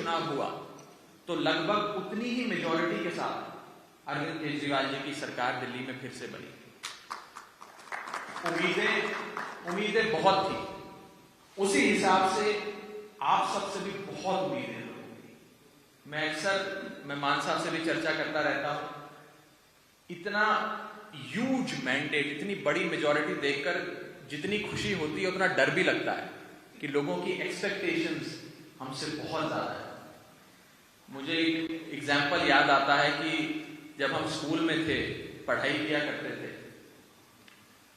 चुनाव हुआ तो लगभग उतनी ही मेजॉरिटी के साथ अरविंद केजरीवाल जी की सरकार दिल्ली में फिर से बनी। उम्मीदें बहुत थी, उसी हिसाब से आप सबसे भी बहुत उम्मीदें लोगों की। मैं मान साहब से भी चर्चा करता रहता हूं, इतना ह्यूज मैंडेट, इतनी बड़ी मेजॉरिटी देखकर जितनी खुशी होती है उतना डर भी लगता है कि लोगों की एक्सपेक्टेशंस हमसे बहुत ज्यादा है। मुझे एक एग्जाम्पल याद आता है कि जब हम स्कूल में थे, पढ़ाई किया करते थे,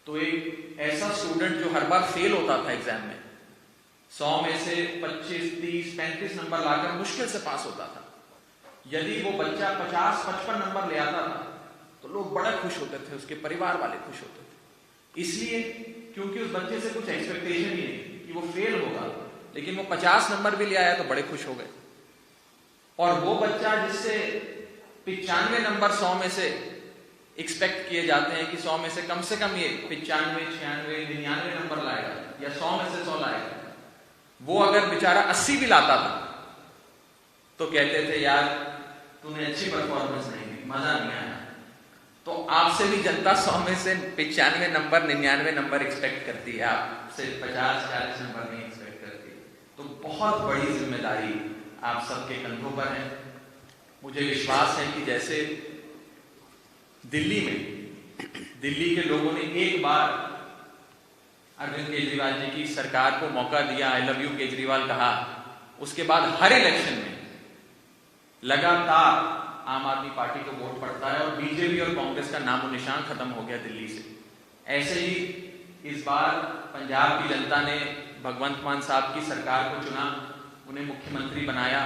तो एक ऐसा स्टूडेंट जो हर बार फेल होता था एग्जाम में, 100 में से 25, 30, 35 नंबर लाकर मुश्किल से पास होता था। यदि वो बच्चा 50, 55 नंबर ले आता था तो लोग बड़ा खुश होते थे, उसके परिवार वाले खुश होते थे, इसलिए क्योंकि उस बच्चे से कुछ एक्सपेक्टेशन ही नहीं कि वो फेल होगा, लेकिन वो 50 नंबर भी ले आया तो बड़े खुश हो गए। और वो बच्चा जिससे 95 नंबर 100 में से एक्सपेक्ट किए जाते हैं कि 100 में से कम ये 95, 96, 99 नंबर लाएगा या 100 में से 100 लाएगा, वो अगर बेचारा 80 भी लाता था तो कहते थे यार तूने अच्छी परफॉर्मेंस नहीं दी, मजा नहीं आया। तो आपसे भी जनता 100 में से 95 नंबर, 99 नंबर एक्सपेक्ट करती है, आपसे 50, 40 नंबर नहीं एक्सपेक्ट करती। तो बहुत बड़ी जिम्मेदारी आप सबके कंधों पर है। मुझे विश्वास है कि जैसे दिल्ली के लोगों ने एक बार अरविंद केजरीवाल जी की सरकार को मौका दिया, आई लव यू केजरीवाल कहा, उसके बाद हर इलेक्शन में लगातार आम आदमी पार्टी को वोट पड़ता है और बीजेपी और कांग्रेस का नामो निशान खत्म हो गया दिल्ली से। ऐसे ही इस बार पंजाब की जनता ने भगवंत मान साहब की सरकार को चुना, उन्हें मुख्यमंत्री बनाया।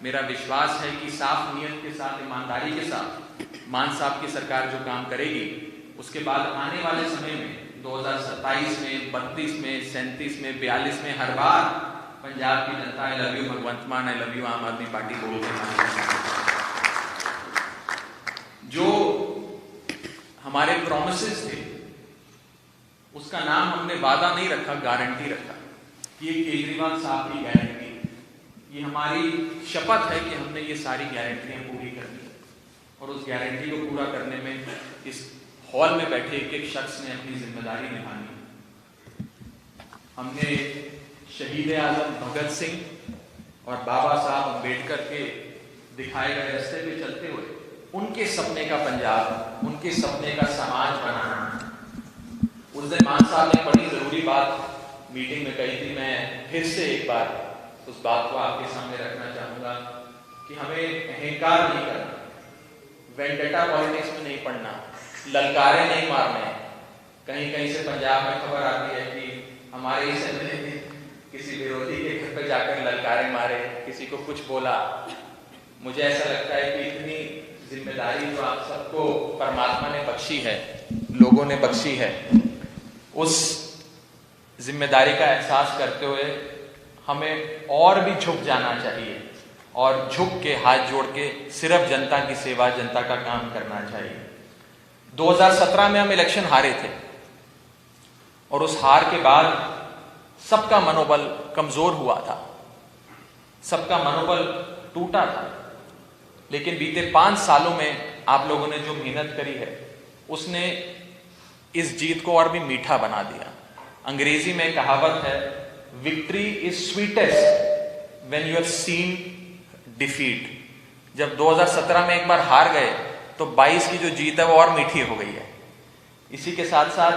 मेरा विश्वास है कि साफ नियत के साथ, ईमानदारी के साथ मान साहब की सरकार जो काम करेगी, उसके बाद आने वाले समय में 2027 में, 32 में, 37 में, 42 में हर बार पंजाब की जनता आई लव यू भगवंत मान, आई लव यू आम आदमी पार्टी बोलते। जो हमारे प्रॉमिसेस थे उसका नाम हमने वादा नहीं रखा, गारंटी रखा। ये केजरीवाल साहब की गारंटी, ये हमारी शपथ है कि हमने ये सारी गारंटियां पूरी करनी और उस गारंटी को पूरा करने में इस हॉल में बैठे एक एक शख्स ने अपनी जिम्मेदारी निभानी। हमने शहीद आजम भगत सिंह और बाबा साहब अम्बेडकर के दिखाए गए रास्ते पे चलते हुए उनके सपने का पंजाब, उनके सपने का समाज बनाना। उस दिन मान साहब ने बड़ी जरूरी बात मीटिंग में कही थी, मैं फिर से एक बार उस बात को आपके सामने रखना चाहूंगा कि हमें अहंकार नहीं करना, वेंडेटा पॉलिटिक्स में नहीं पड़ना, ललकारे नहीं मारने। कहीं कहीं से पंजाब में खबर आती है कि हमारे इस एमएलए ने किसी विरोधी के घर पे जाकर ललकारे मारे, किसी को कुछ बोला। मुझे ऐसा लगता है कि इतनी जिम्मेदारी जो आप सबको परमात्मा ने बख्शी है, लोगों ने बख्शी है, उस जिम्मेदारी का एहसास करते हुए हमें और भी झुक जाना चाहिए और झुक के हाथ जोड़ के सिर्फ जनता की सेवा, जनता का काम करना चाहिए। 2017 में हम इलेक्शन हारे थे और उस हार के बाद सबका मनोबल कमजोर हुआ था, सबका मनोबल टूटा था। लेकिन बीते 5 सालों में आप लोगों ने जो मेहनत करी है उसने इस जीत को और भी मीठा बना दिया। अंग्रेजी में कहावत है, victory is sweetest when you have seen defeat. जब 2017 में एक बार हार गए तो 22 की जो जीत है वो और मीठी हो गई है। इसी के साथ साथ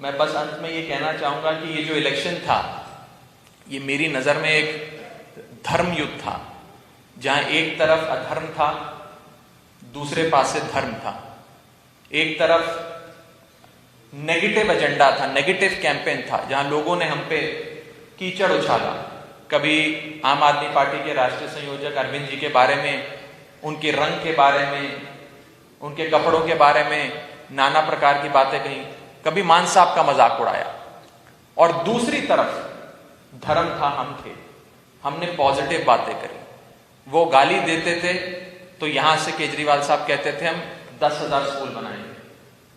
मैं बस अंत में ये कहना चाहूंगा कि ये जो इलेक्शन था, ये मेरी नजर में एक धर्म युद्ध था, जहां एक तरफ अधर्म था, दूसरे पास से धर्म था। एक तरफ नेगेटिव एजेंडा था, नेगेटिव कैंपेन था, जहां लोगों ने हम पे कीचड़ उछाला। कभी आम आदमी पार्टी के राष्ट्रीय संयोजक अरविंद जी के बारे में, उनके रंग के बारे में, उनके कपड़ों के बारे में नाना प्रकार की बातें कही, कभी मान साहब का मजाक उड़ाया। और दूसरी तरफ धर्म था, हम थे, हमने पॉजिटिव बातें करी। वो गाली देते थे तो यहां से केजरीवाल साहब कहते थे हम 10,000 स्कूल बनाएंगे।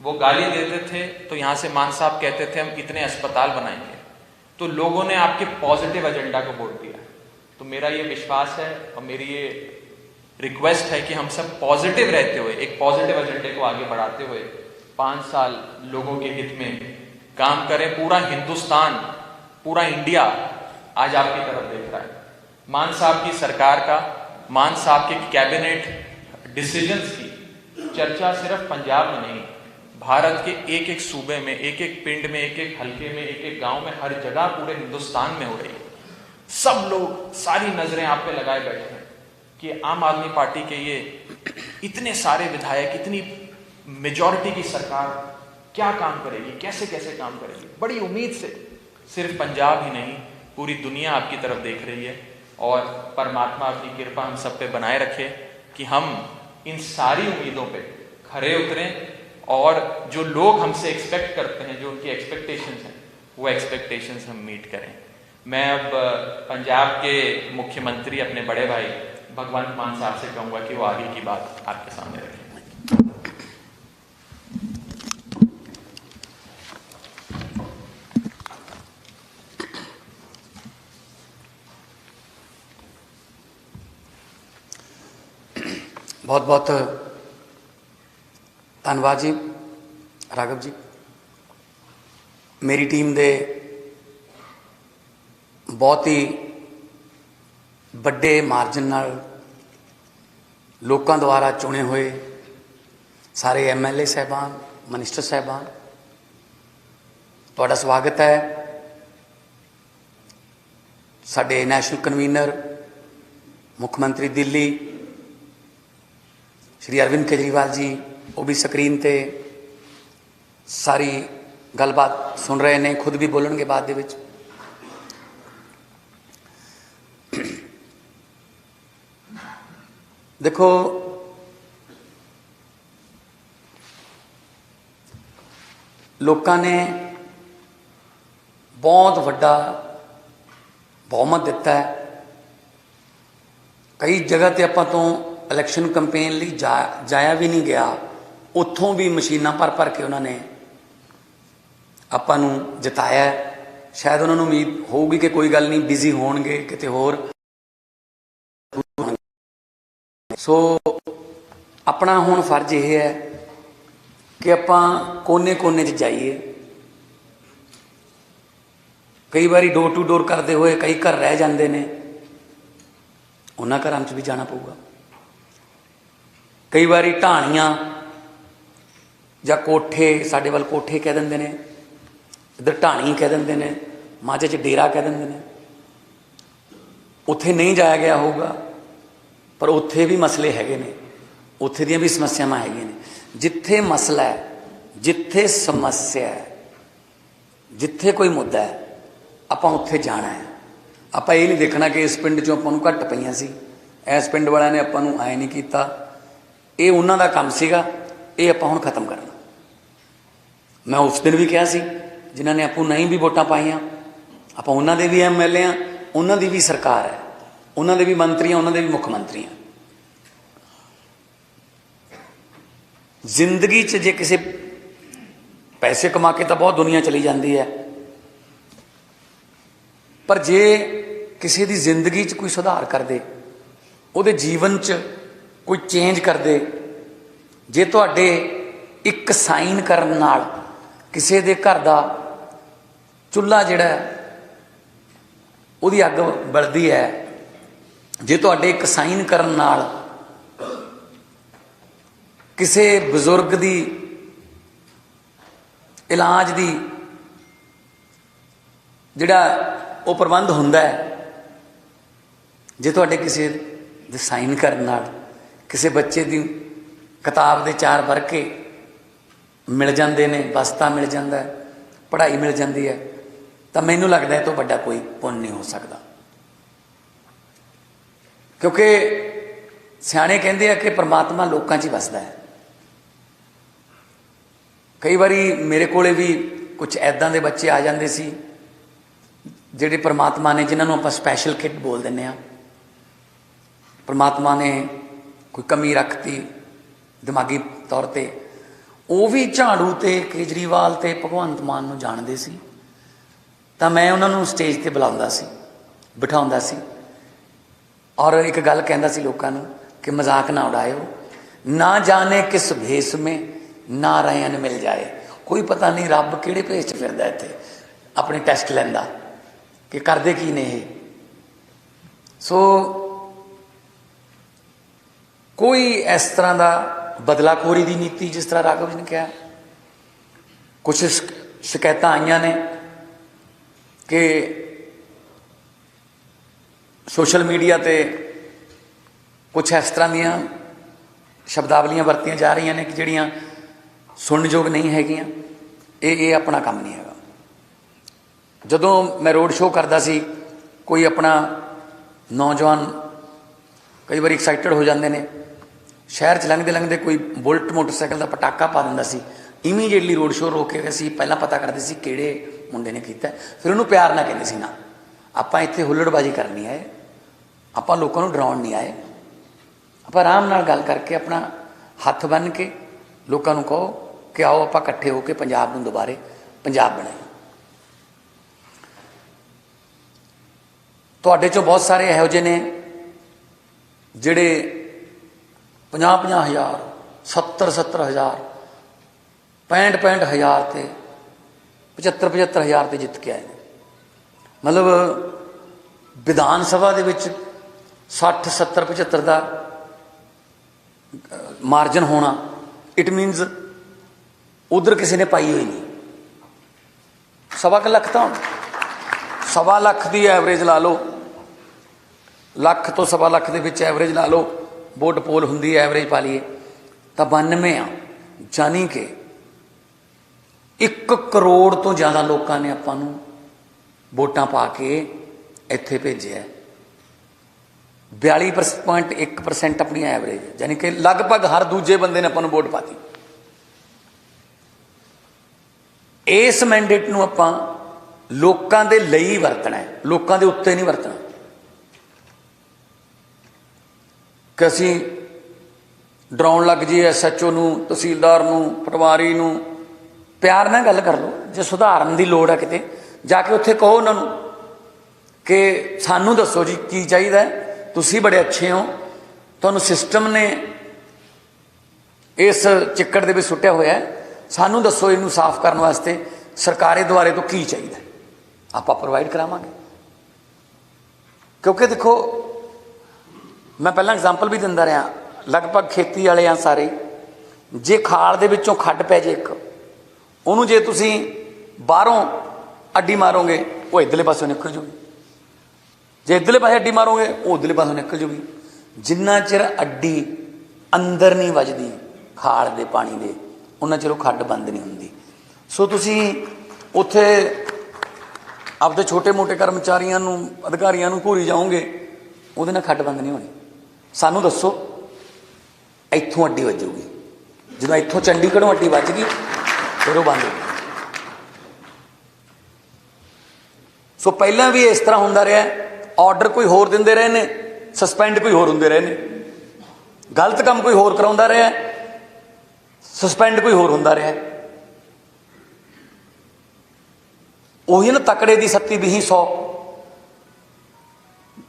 वो गाली देते थे तो यहां से मान साहब कहते थे हम इतने अस्पताल बनाएंगे। तो लोगों ने आपके पॉजिटिव एजेंडा को वोट दिया। तो मेरा ये विश्वास है और मेरी ये रिक्वेस्ट है कि हम सब पॉजिटिव रहते हुए, एक पॉजिटिव एजेंडे को आगे बढ़ाते हुए 5 साल लोगों के हित में काम करें। पूरा हिंदुस्तान, पूरा इंडिया आज आपकी तरफ देख रहा है। मान साहब की सरकार का, मान साहब के कैबिनेट डिसीजंस की चर्चा सिर्फ पंजाब में नहीं, भारत के एक एक सूबे में, एक एक पिंड में, एक एक हलके में, एक एक गांव में, हर जगह पूरे हिंदुस्तान में हो रही है। सब लोग, सारी नजरें आप पे लगाए बैठे हैं कि आम आदमी पार्टी के ये इतने सारे विधायक, इतनी मेजॉरिटी की सरकार क्या काम करेगी, कैसे कैसे काम करेगी। बड़ी उम्मीद से सिर्फ पंजाब ही नहीं, पूरी दुनिया आपकी तरफ देख रही है और परमात्मा अपनी कृपा हम सब पे बनाए रखे कि हम इन सारी उम्मीदों पे खरे उतरें और जो लोग हमसे एक्सपेक्ट करते हैं, जो उनकी एक्सपेक्टेशंस हैं, वो एक्सपेक्टेशंस हम मीट करें। मैं अब पंजाब के मुख्यमंत्री अपने बड़े भाई भगवंत मान साहब से कहूँगा कि वो आगे की बात आपके सामने रखें। बहुत बहुत धन्यवाद जी राघव जी। मेरी टीम दे बहुत ही ਵੱਡੇ ਮਾਰਜਨ ਨਾਲ ਲੋਕਾਂ ਦੁਆਰਾ ਚੁਣੇ ਹੋਏ ਸਾਰੇ MLA ਸਾਹਿਬਾਨ, ਮਿਨਿਸਟਰ ਸਾਹਿਬਾਨ, ਤੁਹਾਡਾ ਸਵਾਗਤ ਹੈ। ਸਾਡੇ ਨੈਸ਼ਨਲ ਕਨਵੀਨਰ ਮੁੱਖ ਮੰਤਰੀ ਦਿੱਲੀ श्री अरविंद केजरीवाल जी वो भी स्क्रीन ते सारी गलबात सुन रहे हैं, खुद भी बोलणगे बाद दे विच। देखो, लोकां ने बहुत वड्डा बहुमत दिता है। कई जगह ते आपां तो इलैक्शन कंपेन ਲਈ जाया भी नहीं गया, ਉੱਥੋਂ भी मशीनां भर के उन्होंने ਆਪਾਂ ਨੂੰ ਜਿਤਾਇਆ। शायद उन्होंने उम्मीद होगी कि कोई गल नहीं, बिजी होणगे किते होर। सो अपना हुण फर्ज यह है कि आपां कोने कोने 'ਚ जाइए। कई बारी डोर टू डोर करते हुए कई घर रह जाते हैं, उन्हां घरां 'ਚ भी जाना पऊगा। कई बारी ढाणियां जां कोठे, साडे वाल कोठे कह देंदे ने, इधर ढाणी कह देंदे ने, माझे 'ਚ डेरा कह देंदे ने, उत्थे नहीं जाया गया होगा, पर उत्थे भी मसले हैगे ने, उत्थे दीयां भी समस्यावां हैगियां ने। जिथे मसला है, जिथे समस्या है, जिथे कोई मुद्दा है, आपां उत्थे जाना है। आपां ये नहीं देखना कि इस पिंड 'चों आपां नूं घट पईयां सी, इस पिंड वालियां ने आपां नूं ऐ नहीं कीता, ये उन्हां दा काम सीगा, ये आपां हुण खत्म करना। मैं उस दिन भी कहा सी, जिन्हां ने आपूं नहीं भी वोटां पाईयां, आपां उन्हां दे भी MLA आ, उन्हां दी भी सरकार है, उन्हां दे भी मंत्री हैं, उन्हां दे भी मुख मंत्री हैं। जिंदगी च जे किसी पैसे कमा के तो बहुत दुनिया चली जाती है, पर जे किसी की जिंदगी च कोई सुधार कर दे, उहदे जीवन च कोई चेंज कर दे, जे तुहाडे एक साइन करन नाल किसी दे घर दा चुल्हा जिहड़ा उहदी अग बलदी है, जे तुहाडे एक साइन करन नाल किसी बजुर्ग दी इलाज दी जिहड़ा वो प्रबंध हुंदा है, जे तुहाडे किसी दे साइन करन नाल किसी बच्चे दी किताब दे 4 वर्के मिल जाते ने, बस्ता मिल जाता है, पढ़ाई मिल जाती है, तो मैनूं लगदा है तो वड्डा कोई पुण्य नहीं हो सकता। क्योंकि सियाणे कहंदे आ कि परमात्मा लोकां 'च ही वसदा है। कई बारी मेरे कोले भी कुछ ऐदां दे बच्चे आ जाते सी जिहड़े परमात्मा ने, जिन्हां नूं आपां स्पैशल किट बोल दिंदे आ, परमात्मा ने कोई कमी रखती दिमागी तौर पर, वो भी झाड़ू ते केजरीवाल ते भगवंत मान नूं जाणदे सी। तां मैं उन्हां नूं स्टेज ते बुलाउंदा सी, बिठाउंदा सी और एक गल कहता सी लोगों नूं कि मजाक ना उड़ाओ, ना जाने किस भेस में नारायण मिल जाए। कोई पता नहीं रब किहड़े भेस च फिरदा इत्थे अपने टैसट लैंदा कि करदे की ने ये। सो कोई इस तरह का बदलाखोरी की नीति, जिस तरह राघव जी ने कहा, कुछ शिकायत आईयां ने कि सोशल मीडिया ते कुछ इस तरह दियां शब्दावलियां वरतियां जा रही ने कि जिहड़ियां सुनयोग नहीं हैगियां। ये अपना काम नहीं हैगा। जदों मैं रोड शो करदा सी, कोई अपना नौजवान कई बार एक्साइटेड हो जाते हैं, शहर च लंघते लंघते कोई बुलट मोटरसाइकिल का पटाका पा दिंदा सी, इमीजिएटली रोड शो रोक के असीं पहलां पता करते सी किहड़े मुंडे ने कीता, फिर उन्होंने प्यार ना कहते सी। ना आपां इत्थे हुल्लड़बाजी करनी आए, आपां लोकां नूं डराउण नहीं आए, आपां आराम नाल गल करके अपना हत्थ बन के लोकां नूं कहो कि आओ आपां इकट्ठे होकर पंजाब नूं दुबारे पंजाब बनाईए। तुहाडे चों बहुत सारे इहो जिहे ने जिहड़े 50-50 हज़ार, 70-70 हज़ार, 65-65 हज़ार ते 75-75 हज़ार ते जित के आए। मतलब विधान सभा दे विच 60, 70, 75 का मार्जन होना, इट मीनस उधर किसी ने पाई हुई नहीं। 1.25 लाख तो 1.25 लाख की एवरेज ला लो, लख तो 1.25 लाख के विच एवरेज ला लो, वोट पोल हुंदी है, एवरेज पा लीए तो 92 आ, जानी कि 1 करोड़ तो ज़्यादा लोगों ने आपां नूं वोटां पा के इत्थे भेजिया। 42.1% अपनी एवरेज, यानी कि लगभग हर दूजे बंदे ने आपां नूं वोट पाती। इस मैंडेट नूं आपां लोकां दे लई वरतना है, लोकां दे उत्ते नहीं वरतना कि असीं डराउण लग जाइए SHO नूं, तहसीलदार नूं, पटवारी नूं। प्यार नाल गल कर लो, जे सुधारन की लोड़ है किते जाके उत्थे कहो उन्हां नूं कि सानूं दसो जी की चाहिदा है, तुसीं बड़े अच्छे हो, तुहानूं सिस्टम ने इस चिक्कड़ दे विच सुट्टिया होया है, सानूं दसो इनूं साफ करन वास्ते सरकारे द्वारे तो की चाहिए, आपां प्रोवाइड करावांगे। क्योंकि देखो मैं पहला एग्जाम्पल भी दिंदा रहा, लगभग खेती वाले आ सारे, जे खाल दे विचों खड्ड पै जे एक, उन्होंने जे तुसीं बाहरों अड्डी मारोगे वो इधरले पासों निकल जूगी, जे इधरले पासे अड्डी मारोगे वो उधरले पासों निकल जूगी। जिन्ना चिर अड्डी अंदर नहीं वजदी खाल दे पानी दे, उन्ना चिर खड्ड बंद नहीं हुंदी। सो तुसीं उत्थे आपदे छोटे मोटे कर्मचारियों नूं, अधिकारियों नूं घूरी जाओगे, उहदे नाल खड्ड बंद नहीं होनी। सानूं दसो इत्थों अड्डी वजूगी, जदों इत्थों चंडीगढ़ों अड्डी वज गई फिर वो बंद हो गई। सो पहला भी इस तरह होंदा रहा, ऑर्डर कोई होर दिंदे रहे ने, सस्पेंड कोई होर हुंदे रहे ने, गलत काम कोई होर कराउंदा रहा, सस्पेंड कोई होर हुंदा रहा। ਉਹੀ ना तकड़े की 70 20 100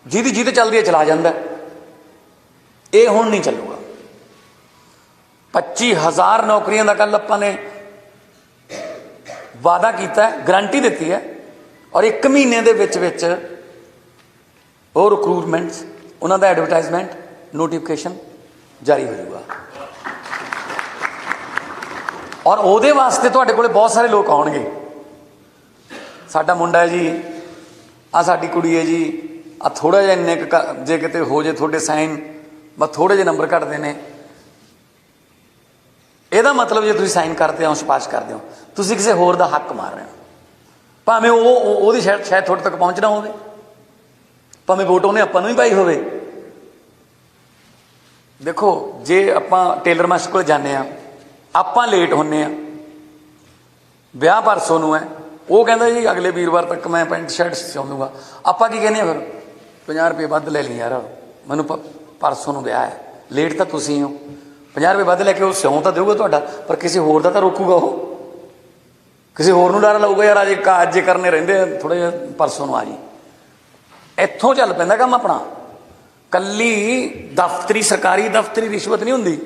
ਜਿਹਦੀ ਜਿਹਦੇ ਚੱਲਦੀ ਚਲਾ ਜਾਂਦਾ, ਇਹ ਹੁਣ नहीं ਚੱਲੂਗਾ। 25,000 नौकरियों का कल ਆਪਾਂ ने वादा किया, गारंटी दी है, और 1 महीने ਦੇ ਵਿੱਚ ਉਹ रिक्रूटमेंट ਉਹਨਾਂ ਦਾ एडवरटाइजमेंट नोटिफिकेशन जारी हो जाऊगा। और ਉਹਦੇ वास्ते ਤੁਹਾਡੇ ਕੋਲੇ बहुत सारे लोग ਆਉਣਗੇ। साडा मुंडा है जी, आ साडी कुड़ी है जी, आ थोड़ा जिहा इन्ने जे किते हो जे थोड़े साइन बस थोड़े जे नंबर घटते हैं, ਇਹਦਾ मतलब जे तुसीं साइन करते हो, सिफारिश करते हो, तुसीं किसी होर दा हक मार रहे हो, भावें ਉਹਦੀ शायद थोड़े तक पहुँचना होवे, भावें वोट ਉਹਨੇ ਆਪਾਂ ਨੂੰ ही पाई होवे। देखो जे आपां टेलर मास्टर कोल जाने आ, आपां लेट होने आ, विआह परसों नूं है, वो कहता जी अगले वीरवार तक मैं पेंट शर्ट सिउं दूंगा, आपां की कहने फिर 50 रुपये वध ले ली यार, मैनूं परसों नूं विआह है, लेट तो तुसीं हो, 50 रुपये वध लैके वो सिउं तो देऊगा तुहाडा, पर किसी होर दा तां रोकूगा, वो किसी होर नूं डर लाऊगा यार अजे करने रहिंदे थोड़े जिहा परसों नूं आ जी। इत्थों चल पैंदा काम अपना, ਕੱਲੀ ਦਫ਼ਤਰੀ ਸਰਕਾਰੀ ਦਫ਼ਤਰੀ ਰਿਸ਼ਵਤ ਨਹੀਂ ਹੁੰਦੀ।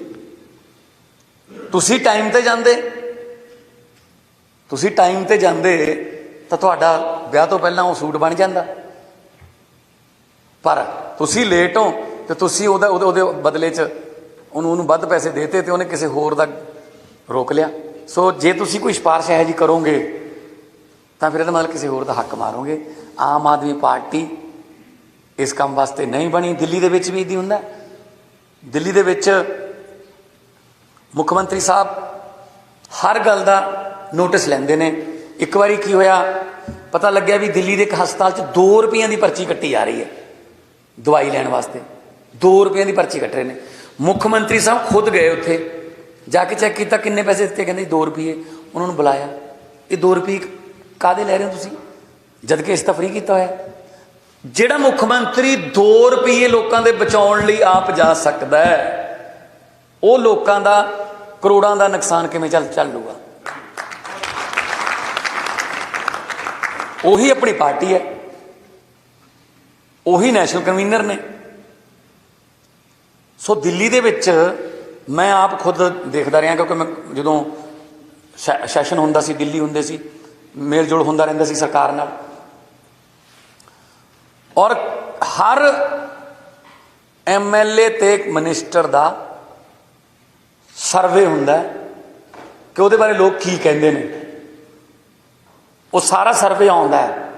ਤੁਸੀਂ ਟਾਈਮ ਤੇ ਜਾਂਦੇ, ਤੁਸੀਂ ਟਾਈਮ ਤੇ ਜਾਂਦੇ ਤਾਂ ਤੁਹਾਡਾ ਵਿਆਹ ਤੋਂ ਪਹਿਲਾਂ ਉਹ ਸੂਟ ਬਣ ਜਾਂਦਾ। ਪਰ ਤੁਸੀਂ ਲੇਟ ਹੋ ਤੇ ਤੁਸੀਂ ਉਹਦੇ ਬਦਲੇ 'ਚ ਉਹਨੂੰ ਵੱਧ ਪੈਸੇ ਦੇਤੇ ਤੇ ਉਹਨੇ ਕਿਸੇ ਹੋਰ ਦਾ ਰੋਕ ਲਿਆ। ਸੋ ਜੇ ਤੁਸੀਂ ਕੋਈ ਸਿਫਾਰਿਸ਼ ਇਹੋ ਜਿਹੀ ਕਰੋਗੇ ਤਾਂ ਫਿਰ ਇਹਦਾ ਮਤਲਬ ਕਿਸੇ ਹੋਰ ਦਾ ਹੱਕ ਮਾਰੋਗੇ। ਆਮ ਆਦਮੀ ਪਾਰਟੀ ਇਸ ਕੰਮ ਵਾਸਤੇ ਨਹੀਂ ਬਣੀ। ਦਿੱਲੀ ਦੇ ਵਿੱਚ ਵੀ ਇੱਦਾਂ ਹੁੰਦਾ। ਦਿੱਲੀ ਦੇ ਵਿੱਚ ਮੁੱਖ ਮੰਤਰੀ ਸਾਹਿਬ ਹਰ ਗੱਲ ਦਾ ਨੋਟਿਸ ਲੈਂਦੇ ਨੇ। ਇੱਕ ਵਾਰੀ ਕੀ ਹੋਇਆ, ਪਤਾ ਲੱਗਿਆ ਵੀ ਦਿੱਲੀ ਦੇ ਇੱਕ ਹਸਪਤਾਲ 'ਚ 2 ਰੁਪਈਆਂ ਦੀ ਪਰਚੀ ਕੱਟੀ ਜਾ ਰਹੀ ਹੈ ਦਵਾਈ ਲੈਣ ਵਾਸਤੇ। 2 ਰੁਪਈਆਂ ਦੀ ਪਰਚੀ ਕੱਟ ਰਹੇ ਨੇ। ਮੁੱਖ ਮੰਤਰੀ ਸਾਹਿਬ ਖੁਦ ਗਏ ਉੱਥੇ, ਜਾ ਕੇ ਚੈੱਕ ਕੀਤਾ ਕਿੰਨੇ ਪੈਸੇ ਦਿੱਤੇ, ਕਹਿੰਦੇ 2 ਰੁਪਈਏ। ਉਹਨਾਂ ਨੂੰ ਬੁਲਾਇਆ, ਇਹ 2 ਰੁਪਏ ਕਾਹਦੇ ਲੈ ਰਹੇ ਹੋ ਤੁਸੀਂ, ਜਦ ਕਿ ਇਸ ਤਾਂ ਫ੍ਰੀ ਕੀਤਾ ਹੋਇਆ। ਜਿਹੜਾ ਮੁੱਖ ਮੰਤਰੀ 2 ਰੁਪਈਏ ਲੋਕਾਂ ਦੇ ਬਚਾਉਣ ਲਈ ਆਪ ਜਾ ਸਕਦਾ ਹੈ, ਉਹ ਲੋਕਾਂ ਦਾ ਕਰੋੜਾਂ ਦਾ ਨੁਕਸਾਨ ਕਿਵੇਂ ਚੱਲੂਗਾ। ਉਹੀ ਆਪਣੀ ਪਾਰਟੀ ਹੈ, ਉਹੀ ਨੈਸ਼ਨਲ ਕਨਵੀਨਰ ਨੇ। ਸੋ ਦਿੱਲੀ ਦੇ ਵਿੱਚ ਮੈਂ ਆਪ ਖੁਦ ਦੇਖਦਾ ਰਿਹਾ, ਕਿਉਂਕਿ ਮੈਂ ਜਦੋਂ ਸੈਸ਼ਨ ਹੁੰਦਾ ਸੀ, ਦਿੱਲੀ ਹੁੰਦੇ ਸੀ, ਮੇਲ ਜੋਲ ਹੁੰਦਾ ਰਹਿੰਦਾ ਸੀ ਸਰਕਾਰ ਨਾਲ। ਔਰ ਹਰ MLA ਤੇ ਮਿਨਿਸਟਰ ਦਾ ਸਰਵੇ ਹੁੰਦਾ ਕਿ ਉਹਦੇ ਬਾਰੇ ਲੋਕ ਕੀ ਕਹਿੰਦੇ ਨੇ। ਉਹ ਸਾਰਾ ਸਰਵੇ ਆਉਂਦਾ ਹੈ,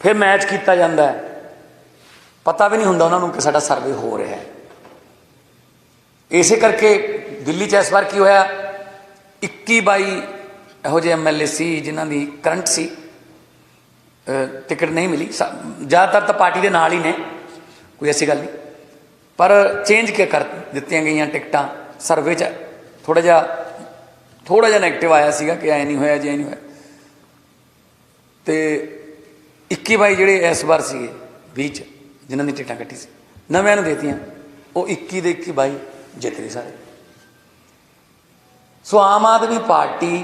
ਫਿਰ ਮੈਚ ਕੀਤਾ ਜਾਂਦਾ ਹੈ। ਪਤਾ ਵੀ ਨਹੀਂ ਹੁੰਦਾ ਉਹਨਾਂ ਨੂੰ ਕਿ ਸਾਡਾ ਸਰਵੇ ਹੋ ਰਿਹਾ ਹੈ। ਇਸੇ ਕਰਕੇ ਦਿੱਲੀ 'ਚ ਇਸ ਵਾਰ ਕੀ ਹੋਇਆ, 21-22 ਇਹੋ ਜਿਹੇ MLA ਸੀ ਜਿਨ੍ਹਾਂ ਦੀ ਕਰੰਟ ਸੀ, ਟਿਕਟ ਨਹੀਂ ਮਿਲੀ। ਜ਼ਿਆਦਾਤਰ ਤਾਂ ਪਾਰਟੀ ਦੇ ਨਾਲ ਹੀ ਨੇ, ਕੋਈ ਐਸੀ ਗੱਲ ਨਹੀਂ, ਪਰ ਚੇਂਜ ਕਰ ਦਿੱਤੀਆਂ ਗਈਆਂ ਟਿਕਟਾਂ। ਸਰਵੇ 'ਚ ਥੋੜ੍ਹਾ ਜਿਹਾ ਨੈਗੇਟਿਵ ਆਇਆ ਸੀਗਾ ਕਿ ਐ ਨਹੀਂ ਹੋਇਆ ਜੇ ਨਹੀਂ ਹੋਇਆ। ਤੇ 21-22 ਜਿਹੜੇ ਇਸ ਵਾਰ ਸੀਗੇ 20 'ਚ ਜਿਨ੍ਹਾਂ ਦੀ ਟਿਕਟਾਂ ਕੱਟੀ ਸੀ, ਨਵਿਆਂ ਨੂੰ ਦੇਤੀਆਂ, ਉਹ 21 ਦੇ 21-22 ਜਿੱਤ ਗਏ ਸਾਰੇ। ਸੋ ਆਮ ਆਦਮੀ ਪਾਰਟੀ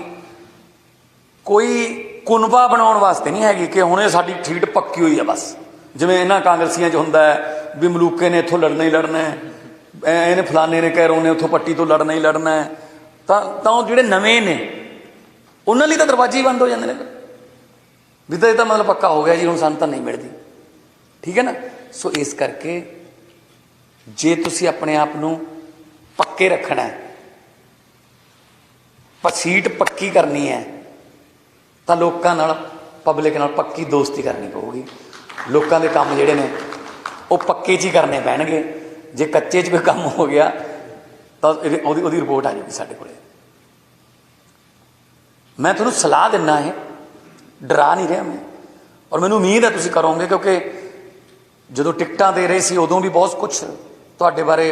ਕੋਈ ਕੁਨਬਾ ਬਣਾਉਣ ਵਾਸਤੇ ਨਹੀਂ ਹੈਗੀ ਕਿ ਹੁਣ ਇਹ ਸਾਡੀ ਠੀਟ ਪੱਕੀ ਹੋਈ ਹੈ ਬਸ, ਜਿਵੇਂ ਇਹਨਾਂ ਕਾਂਗਰਸੀਆਂ 'ਚ ਹੁੰਦਾ ਹੈ ਵੀ ਮਲੂਕੇ ਨੇ ਇੱਥੋਂ ਲੜਨਾ ਹੀ ਲੜਨਾ ਹੈ, ਇਹਨੇ ਫਲਾਣੇ ਨੇ ਕੈਰੋਂ ਨੇ ਉੱਥੋਂ ਪੱਟੀ ਤੋਂ ਲੜਨਾ ਹੀ ਲੜਨਾ ਹੈ। ਤਾਂ ਉਹ ਜਿਹੜੇ ਨਵੇਂ ਨੇ ਉਹਨਾਂ ਲਈ ਤਾਂ ਦਰਵਾਜ਼ੇ ਹੀ ਬੰਦ ਹੋ ਜਾਂਦੇ ਨੇ ਵੀ ਤਾਂ ਇਹ ਤਾਂ ਮਤਲਬ ਪੱਕਾ ਹੋ ਗਿਆ ਜੀ, ਹੁਣ ਸਾਨੂੰ ਤਾਂ ਨਹੀਂ ਮਿਲਦੀ। ਠੀਕ ਹੈ ਨਾ। ਸੋ ਇਸ ਕਰਕੇ ਜੇ ਤੁਸੀਂ ਆਪਣੇ ਆਪ ਨੂੰ ਪੱਕੇ ਰੱਖਣਾ ਹੈ, ਸੀਟ ਪੱਕੀ ਕਰਨੀ ਹੈ, ਤਾਂ ਲੋਕਾਂ ਨਾਲ, ਪਬਲਿਕ ਨਾਲ ਪੱਕੀ ਦੋਸਤੀ ਕਰਨੀ ਪਊਗੀ। ਲੋਕਾਂ ਦੇ ਕੰਮ ਜਿਹੜੇ ਨੇ ਉਹ ਪੱਕੇ 'ਚ ਹੀ ਕਰਨੇ ਪੈਣਗੇ। ਜੇ ਕੱਚੇ 'ਚ ਕੋਈ ਕੰਮ ਹੋ ਗਿਆ ਤਾਂ ਉਹਦੀ ਰਿਪੋਰਟ ਆ ਜਾਊਗੀ ਸਾਡੇ ਕੋਲ। ਮੈਂ ਤੁਹਾਨੂੰ ਸਲਾਹ ਦਿੰਦਾ ਹੈ, ਡਰਾ ਨਹੀਂ ਰਿਹਾ ਮੈਂ, ਔਰ ਮੈਨੂੰ ਉਮੀਦ ਹੈ ਤੁਸੀਂ ਕਰੋਗੇ, ਕਿਉਂਕਿ ਜਦੋਂ ਟਿਕਟਾਂ ਦੇ ਰਹੇ ਸੀ ਉਦੋਂ ਵੀ ਬਹੁਤ ਕੁਛ ਤੁਹਾਡੇ ਬਾਰੇ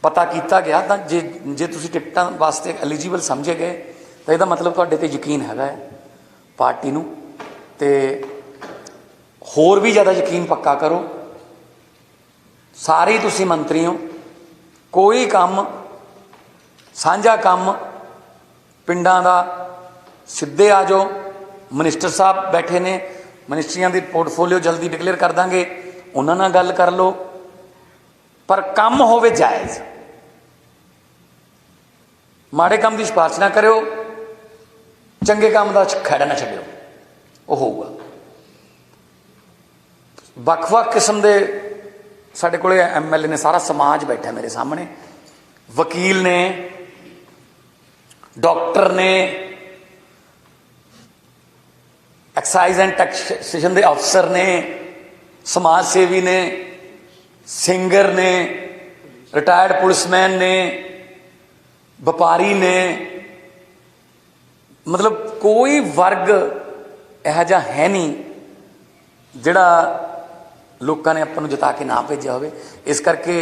ਪਤਾ ਕੀਤਾ ਗਿਆ। ਤਾਂ ਜੇ ਤੁਸੀਂ ਟਿਕਟਾਂ ਵਾਸਤੇ ਐਲੀਜੀਬਲ ਸਮਝੇ ਗਏ ਤਾਂ ਇਹਦਾ ਮਤਲਬ ਤੁਹਾਡੇ 'ਤੇ ਯਕੀਨ ਹੈਗਾ ਹੈ ਪਾਰਟੀ ਨੂੰ। ਤੇ ਹੋਰ ਵੀ ਜ਼ਿਆਦਾ ਯਕੀਨ ਪੱਕਾ ਕਰੋ। ਸਾਰੇ ਤੁਸੀਂ ਮੰਤਰੀ ਹੋ, ਕੋਈ ਕੰਮ ਸਾਂਝਾ ਕੰਮ ਪਿੰਡਾਂ ਦਾ ਸਿੱਧੇ ਆ ਜਾਓ। ਮਿਨਿਸਟਰ ਸਾਹਿਬ ਬੈਠੇ ਨੇ, ਮਿਨਿਸਟਰੀਆਂ ਦੀ ਪੋਰਟਫੋਲੀਓ ਜਲਦੀ ਡਿਕਲੇਅਰ ਕਰ ਦਾਂਗੇ, ਉਹਨਾਂ ਨਾਲ ਗੱਲ ਕਰ ਲਓ, ਪਰ ਕੰਮ ਹੋਵੇ ਜਾਇਜ਼। ਮਾੜੇ ਕੰਮ ਦੀ ਸਿਫਾਰਿਸ਼ ਨਾ ਕਰਿਓ, ਚੰਗੇ ਕੰਮ ਦਾ ਖਹਿੜਾ ਨਾ ਛੱਡਿਓ, ਉਹ ਹੋਊਗਾ। ਵੱਖ-ਵੱਖ ਕਿਸਮ ਦੇ ਸਾਡੇ ਕੋਲ MLA ਨੇ, ਸਾਰਾ ਸਮਾਜ ਬੈਠਾ ਮੇਰੇ ਸਾਹਮਣੇ, ਵਕੀਲ ਨੇ, ਡਾਕਟਰ ਨੇ, ਐਕਸਾਈਜ਼ ਐਂਡ ਟੈਕਸੇਸ਼ਨ ਦੇ ਅਫਸਰ ਨੇ, ਸਮਾਜ ਸੇਵੀ ਨੇ, ਸਿੰਗਰ ਨੇ, ਰਿਟਾਇਰਡ ਪੁਲਿਸਮੈਨ ਨੇ, ਵਪਾਰੀ ਨੇ। ਮਤਲਬ ਕੋਈ ਵਰਗ ਇਹੋ ਜਿਹਾ ਹੈ ਨਹੀਂ ਜਿਹੜਾ ਲੋਕਾਂ ਨੇ ਆਪਾਂ ਨੂੰ ਜਿਤਾ ਕੇ ਨਾ ਭੇਜਿਆ ਹੋਵੇ। ਇਸ ਕਰਕੇ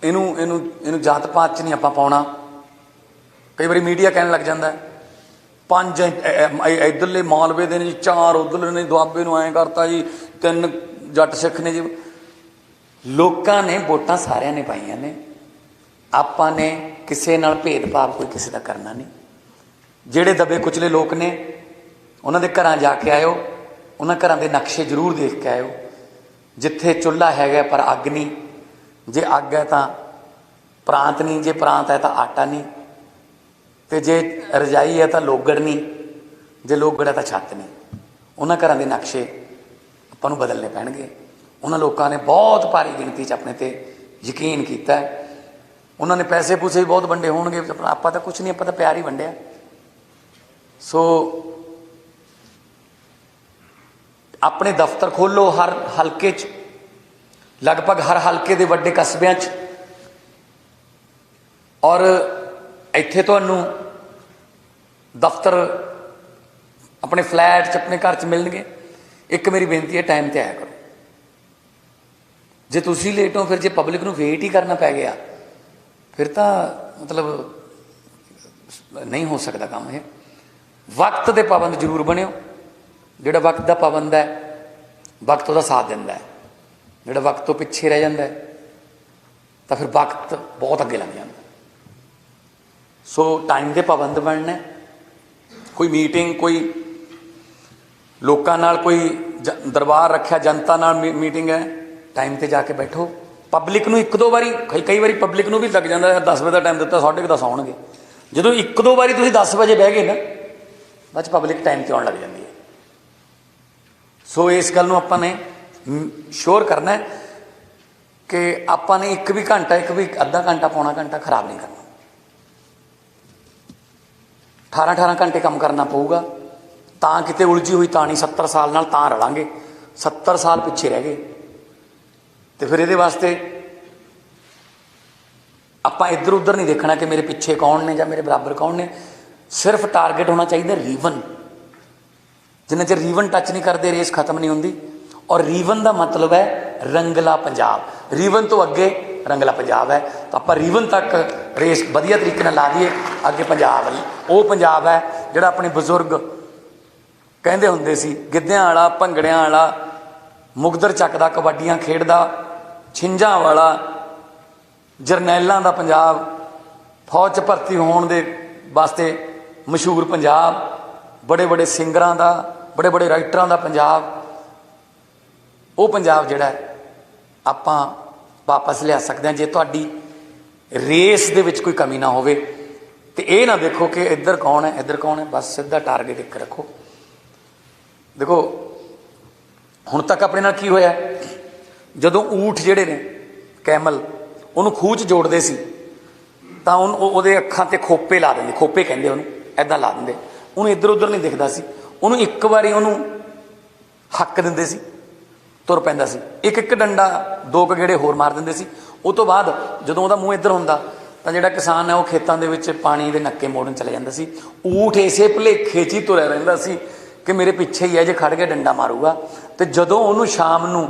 ਇਹਨੂੰ ਜਾਤ ਪਾਤ 'ਚ ਨਹੀਂ ਆਪਾਂ ਪਾਉਣਾ। ਕਈ ਵਾਰੀ ਮੀਡੀਆ ਕਹਿਣ ਲੱਗ ਜਾਂਦਾ 5 ਇੱਧਰਲੇ ਮਾਲਵੇ ਦੇ ਨੇ ਜੀ, 4 ਉੱਧਰਲੇ ਨੇ, ਦੁਆਬੇ ਨੂੰ ਐਂ ਕਰਤਾ ਜੀ, 3 ਜੱਟ ਸਿੱਖ ਨੇ ਜੀ। ਲੋਕਾਂ ਨੇ ਵੋਟਾਂ ਸਾਰਿਆਂ ਨੇ ਪਾਈਆਂ ਨੇ, ਆਪਾਂ ਨੇ ਕਿਸੇ ਨਾਲ ਭੇਦਭਾਵ ਕੋਈ ਕਿਸੇ ਦਾ ਕਰਨਾ ਨਹੀਂ। ਜਿਹੜੇ ਦਬੇ ਕੁਚਲੇ ਲੋਕ ਨੇ ਉਹਨਾਂ ਦੇ ਘਰਾਂ ਜਾ ਕੇ ਆਇਓ, ਉਹਨਾਂ ਘਰਾਂ ਦੇ ਨਕਸ਼ੇ ਜ਼ਰੂਰ ਦੇਖ ਕੇ ਆਇਓ। जिथे चुल्हा हैगा पर अग नहीं, जे अग है तो प्रांत नहीं, जे प्रांत है तो आटा नहीं, तो जे रजाई है तो लोगड़ नहीं, जे लोगड़ है तो छत्त नहीं। उन्होंने घरों के नक्शे आपां नूं बदलने पैणगे। उन्होंने लोगों ने बहुत भारी गिणती अपने ते यकीन किया है। उन्होंने पैसे पूसे भी बहुत वंडे होणगे, आपां तां कुछ नहीं, आपां तां प्यार ही वंडिया। सो अपने दफ्तर खोलो हर हल्के च, लगभग हर हल्के के वड्डे कस्बियां च, और इत्थे तुहानूं दफ्तर अपने फ्लैट च अपने घर च मिलणगे। एक मेरी बेनती है, टाइम ते आया करो। जे तुसी लेट हो, फिर जे पब्लिक नूं वेट ही करना पै गया, फिर तो मतलब नहीं हो सकता काम। ये वक्त के पाबंद जरूर बनियो। जिहड़ा वक्त का पाबंद है, वक्त उसका साथ दिंदा है। जिहड़ा वक्त तो पिछे रह जाता है, तो फिर वक्त बहुत अगे लग जाता। सो टाइम के पाबंद बनना है। कोई मीटिंग, कोई लोकां नाल कोई दरबार रखा, जनता नाल मीटिंग है, टाइम ते जाके बैठो। पब्लिक नूं एक दो बारी, कई बारी पब्लिक नूं भी लग जाता है 10 बजे का टाइम दिता, 10:30 आउणगे। जो एक दो बारी तुसीं 10 बजे बह गए ना, बाद पब्लिक टाइम ते आउण लग जाती है। सो इस गल नूं आपां ने श्योर करना है कि आपां ने एक भी घंटा, एक भी अद्धा घंटा, पौना घंटा खराब नहीं करना। 18 घंटे काम करना पऊगा, तां किते उलझी हुई तां नहीं 70 साल नाल तां रलांगे। 70 साल पिछे रह गए, तो फिर ये वास्ते आपां इधर उधर नहीं देखना कि मेरे पिछे कौन ने या मेरे बराबर कौन ने। सिर्फ टारगेट होना चाहिए रीवन। जिन्ना चਿਰ रीवन टच नहीं करते, रेस खत्म नहीं होंगी। और रीवन का मतलब है रंगला पंजाब। रीवन तो अगे रंगला पंजाब है, तो आप रीवन तक रेस वधिया तरीके ला दिए। अगे पंजाब वो पंजाब है जिहड़ा अपने बजुर्ग कहते होंदे सी, गिद्धियां वाला, भंगड़ियां वाला, मुगदर चकदा, कबड्डियां खेडदा, छिंजां वाला, जरनैलों का पंजाब, फौज च भर्ती होने दे वास्ते मशहूर पंजाब, बड़े बड़े सिंगरां का, बड़े बड़े राइटरां का पंजाब। वो पंजाब जिहड़ा आपां वापस लिया सकते हैं जे तुहाडी रेस दे विच कोई कमी ना होवे। तो ये ना देखो कि इधर कौन है, इधर कौन है, बस सीधा टारगेट एक रखो। देखो हुण तक अपने नाल की होया, जदों ऊठ जिहड़े ने कैमल उहनूं खूह च जोड़दे सी, तां उहदे अखां ते खोपे ला दिंदे, खोपे कहंदे उहनूं, ऐदां ला दिंदे। उहनूं इधर उधर नहीं दिखदा सी। उहनूं एक बारी उहनूं हक दिंदे सी, तुर पैंदा सी। एक एक डंडा, 2 गेड़े होर मार दिंदे सी। उस तो बाद जदों उहदा मूँह इधर हुंदा, तां जिहड़ा किसान है वो खेतां दे विच पानी दे नक्के मोड़न चले जांदा सी। ऊठ इसे भुलेखे च ही तुरिया रहिंदा सी कि मेरे पिछे ही है, जे खड़ के डंडा मारूगा। तो जदों उहनूं शाम नूं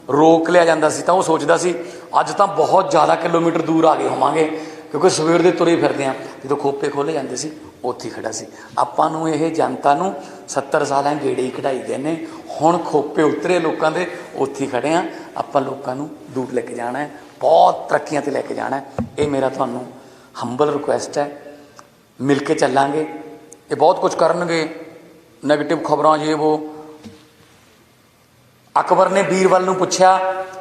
रोक लिया जाता सी, तो वह सोचता सी अज तो बहुत ज़्यादा किलोमीटर दूर आ गए होवांगे, क्योंकि सवेर दे तुरे फिरदे आ। जो खोपे खोले जाते सी, उत्थे ही खड़ा सी। आपां नूं ये जनता नूं 70 साल गेड़े ही कढ़ाई गए ने, हुण खोपे उतरे लोगों के, उत्थे ही खड़े आ। आपां लोगों नूं दूर लेके जाना है, बहुत तरक्कियां ते लेके जाना है। ये मेरा तुहानूं हंबल रिक्वेस्ट है। मिल के चलांगे। ये बहुत कुछ करनगे, नैगेटिव खबरां ये वो। अकबर ने बीरबल नूं पुछया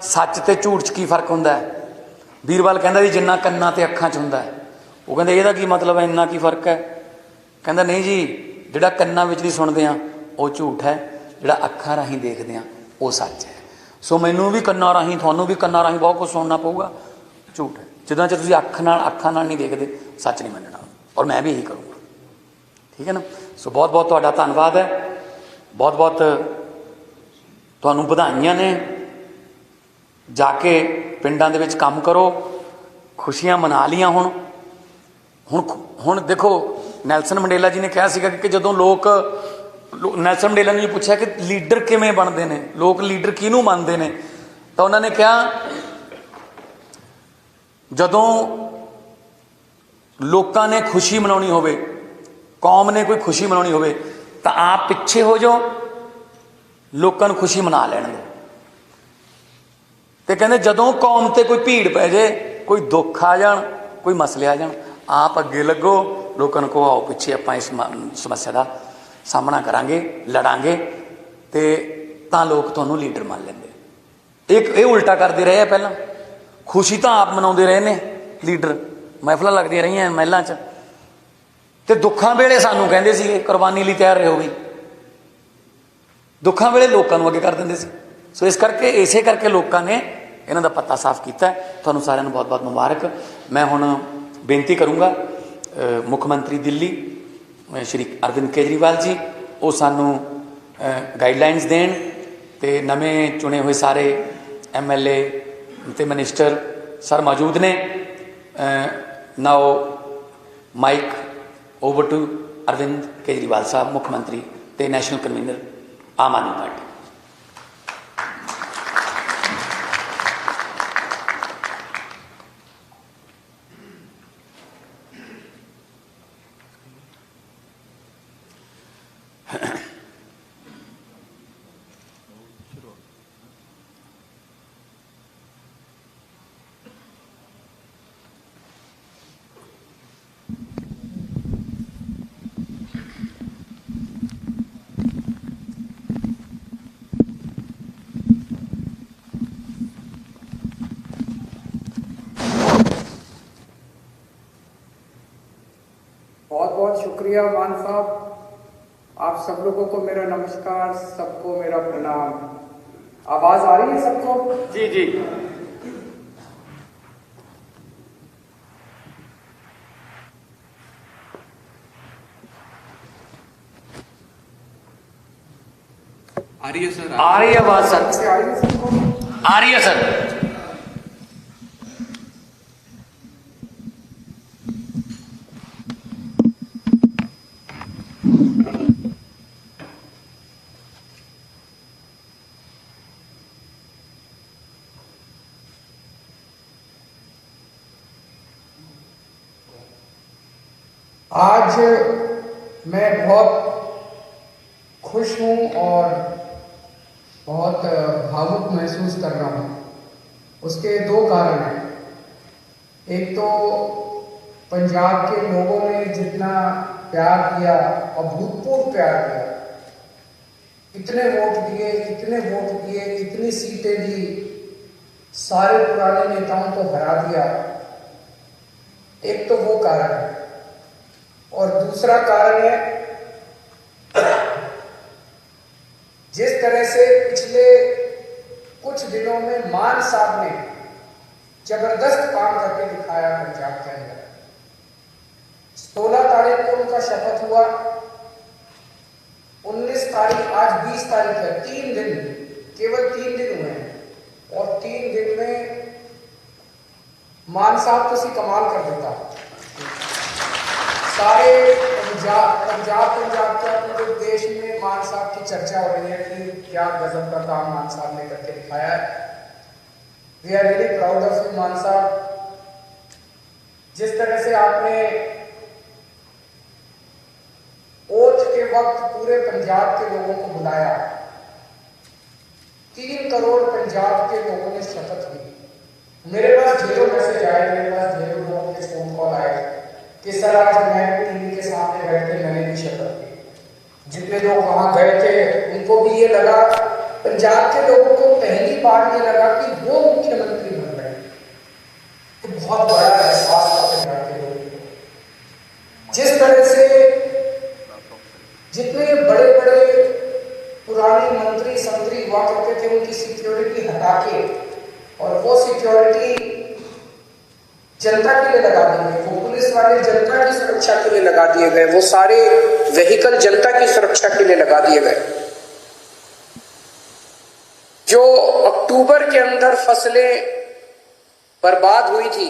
सच ते झूठ च की फर्क हुंदा है। बीरबल कहंदा जी जिन्ना कन्नां ते अखां च हुंदा है। वो कहंदे इहदा की मतलब है, इन्ना की फर्क है? कहंदा नहीं जी, जिहड़ा कन्नां विच दी सुणदे आ वो झूठ है, जिहड़ा अखां राहीं देखदे आ वो सच है। सो मैनूं भी कन्नां राहीं, तुहानूं भी कन्नां राहीं बहुत कुछ सुनना पऊगा, झूठ है। जिद्दां च तुसीं अखां नाल नहीं देखदे, सच नहीं मनना। और मैं भी यही करूँगा, ठीक है ना। सो बहुत बहुत तुहाडा धन्नवाद है, बहुत बहुत तुहानूं बधाइयां ने। जाके पिंडां दे विच काम करो, खुशियां मना लियां। हुण देखो, नैल्सन मंडेला जी ने कहा सीगा कि जदों लोग नैल्सन मंडेला ने पूछा कि लीडर किवें बनदे ने, लोग लीडर किहनूं मनदे ने, तो उन्होंने कहा जदों लोकां ने खुशी मनाउणी होवे, कौम ने कोई खुशी मनाउणी होवे, तो आप पिछे हो जाओ, लोगों को खुशी मना लैण दो। तो कहते जदों कौम ते कोई भीड़ पै जाए, कोई दुख आ जान, कोई मसले आ जान, आप अगे लगो, लोगों को आओ पिछे आपां इस समस्या का सामना करांगे, लड़ांगे, तो लोग तुहानूं लीडर मान लेंगे। ਇਹ ਉਲਟਾ ਕਰਦੇ ਰਹੇ ਆ। ਪਹਿਲਾਂ ਖੁਸ਼ੀ ਤਾਂ ਆਪ ਮਨਾਉਂਦੇ ਰਹੇ ਨੇ ਲੀਡਰ, ਮਹਿਫਲਾਂ ਲੱਗਦੀਆਂ ਰਹੀਆਂ ਮਹਿਲਾਂ 'ਚ, ਤੇ ਦੁੱਖਾਂ ਵੇਲੇ ਸਾਨੂੰ ਕਹਿੰਦੇ ਸੀਗੇ ਕੁਰਬਾਨੀ ਲਈ ਤਿਆਰ ਰਹੋ ਵੀ। ਦੁੱਖਾਂ ਵੇਲੇ ਲੋਕਾਂ ਨੂੰ ਅੱਗੇ ਕਰ ਦਿੰਦੇ ਸੀ। ਸੋ ਇਸ ਕਰਕੇ ਇਸੇ ਕਰਕੇ ਲੋਕਾਂ ਨੇ ਇਹਨਾਂ ਦਾ ਪੱਤਾ ਸਾਫ਼ ਕੀਤਾ। ਤੁਹਾਨੂੰ ਸਾਰਿਆਂ ਨੂੰ ਬਹੁਤ ਬਹੁਤ ਮੁਬਾਰਕ। ਮੈਂ ਹੁਣ ਬੇਨਤੀ ਕਰੂੰਗਾ ਮੁੱਖ ਮੰਤਰੀ ਦਿੱਲੀ ਸ਼੍ਰੀ ਅਰਵਿੰਦ ਕੇਜਰੀਵਾਲ ਜੀ, ਉਹ ਸਾਨੂੰ ਗਾਈਡਲਾਈਨਸ ਦੇਣ, ਤੇ ਨਵੇਂ ਚੁਣੇ ਹੋਏ ਸਾਰੇ MLA ਤੇ ਮਿਨਿਸਟਰ ਸਰ ਮੌਜੂਦ ਨੇ। Now mic over to Arvind Kejriwal sahib, ਮੁੱਖ ਮੰਤਰੀ ਤੇ national convener Aam Aadmi party. बहुत बहुत शुक्रिया मान साहब, आप सब लोगों को मेरा नमस्कार, सबको मेरा प्रणाम। आवाज आ रही है सबको? जी जी। आ रही है सर? आ रही है आवाज सर? आ रही है सबको? आ रही है सर। आज मैं बहुत खुश हूं और बहुत भावुक महसूस कर रहा हूं। उसके दो कारण हैं। एक तो पंजाब के लोगों ने जितना प्यार किया, अभूतपूर्व प्यार किया, इतने वोट दिए, इतनी सीटें दी, सारे पुराने नेताओं को हरा दिया। एक तो वो कारण है। और दूसरा कारण है, जिस तरह से पिछले कुछ दिनों में मान साहब ने जबरदस्त काम करके दिखाया पंजाब के अंदर। 16 तारीख को उनका शपथ हुआ, 19 तारीख, आज 20 तारीख है, 3 दिन, केवल 3 दिन हुए हैं, और 3 दिन में मान साहब किसी कमाल कर देता। सारे पंजाब के पूरे देश में मान साहब की चर्चा हो रही है कि क्या गजब का काम मान साहब ने करके दिखाया है। We are really proud of you Mann साहब। जिस तरह से आपने ओथ के वक्त पूरे पंजाब के लोगों को बुलाया, 3 करोड़ पंजाब के लोगों ने शपथ ली। मेरे पास ढेरों मैसेज आए, मेरे पास ढेरों लोगों के फोन कॉल आए कि सर आज मैं टीवी के सामने बैठ के मैंने भी शपथ ली। जितने लोग वहां गए थे उनको भी ये लगा, पंजाब के लोगों को पहली बार ये लगा कि वो मुख्यमंत्री बन रहे हैं। तो बहुत बड़ा एहसास था पंजाब के लोगों को। जिस तरह से जितने बड़े बड़े पुराने मंत्री संतरी हुआ करते थे, उनकी सिक्योरिटी हटा के और वो सिक्योरिटी जनता के लिए लगा दी गई, वो पुलिस वाले जनता की सुरक्षा के लिए लगा दिए गए, वो सारे व्हीकल जनता की सुरक्षा के लिए लगा दिए गए। जो अक्टूबर के अंदर फसलें बर्बाद हुई थी,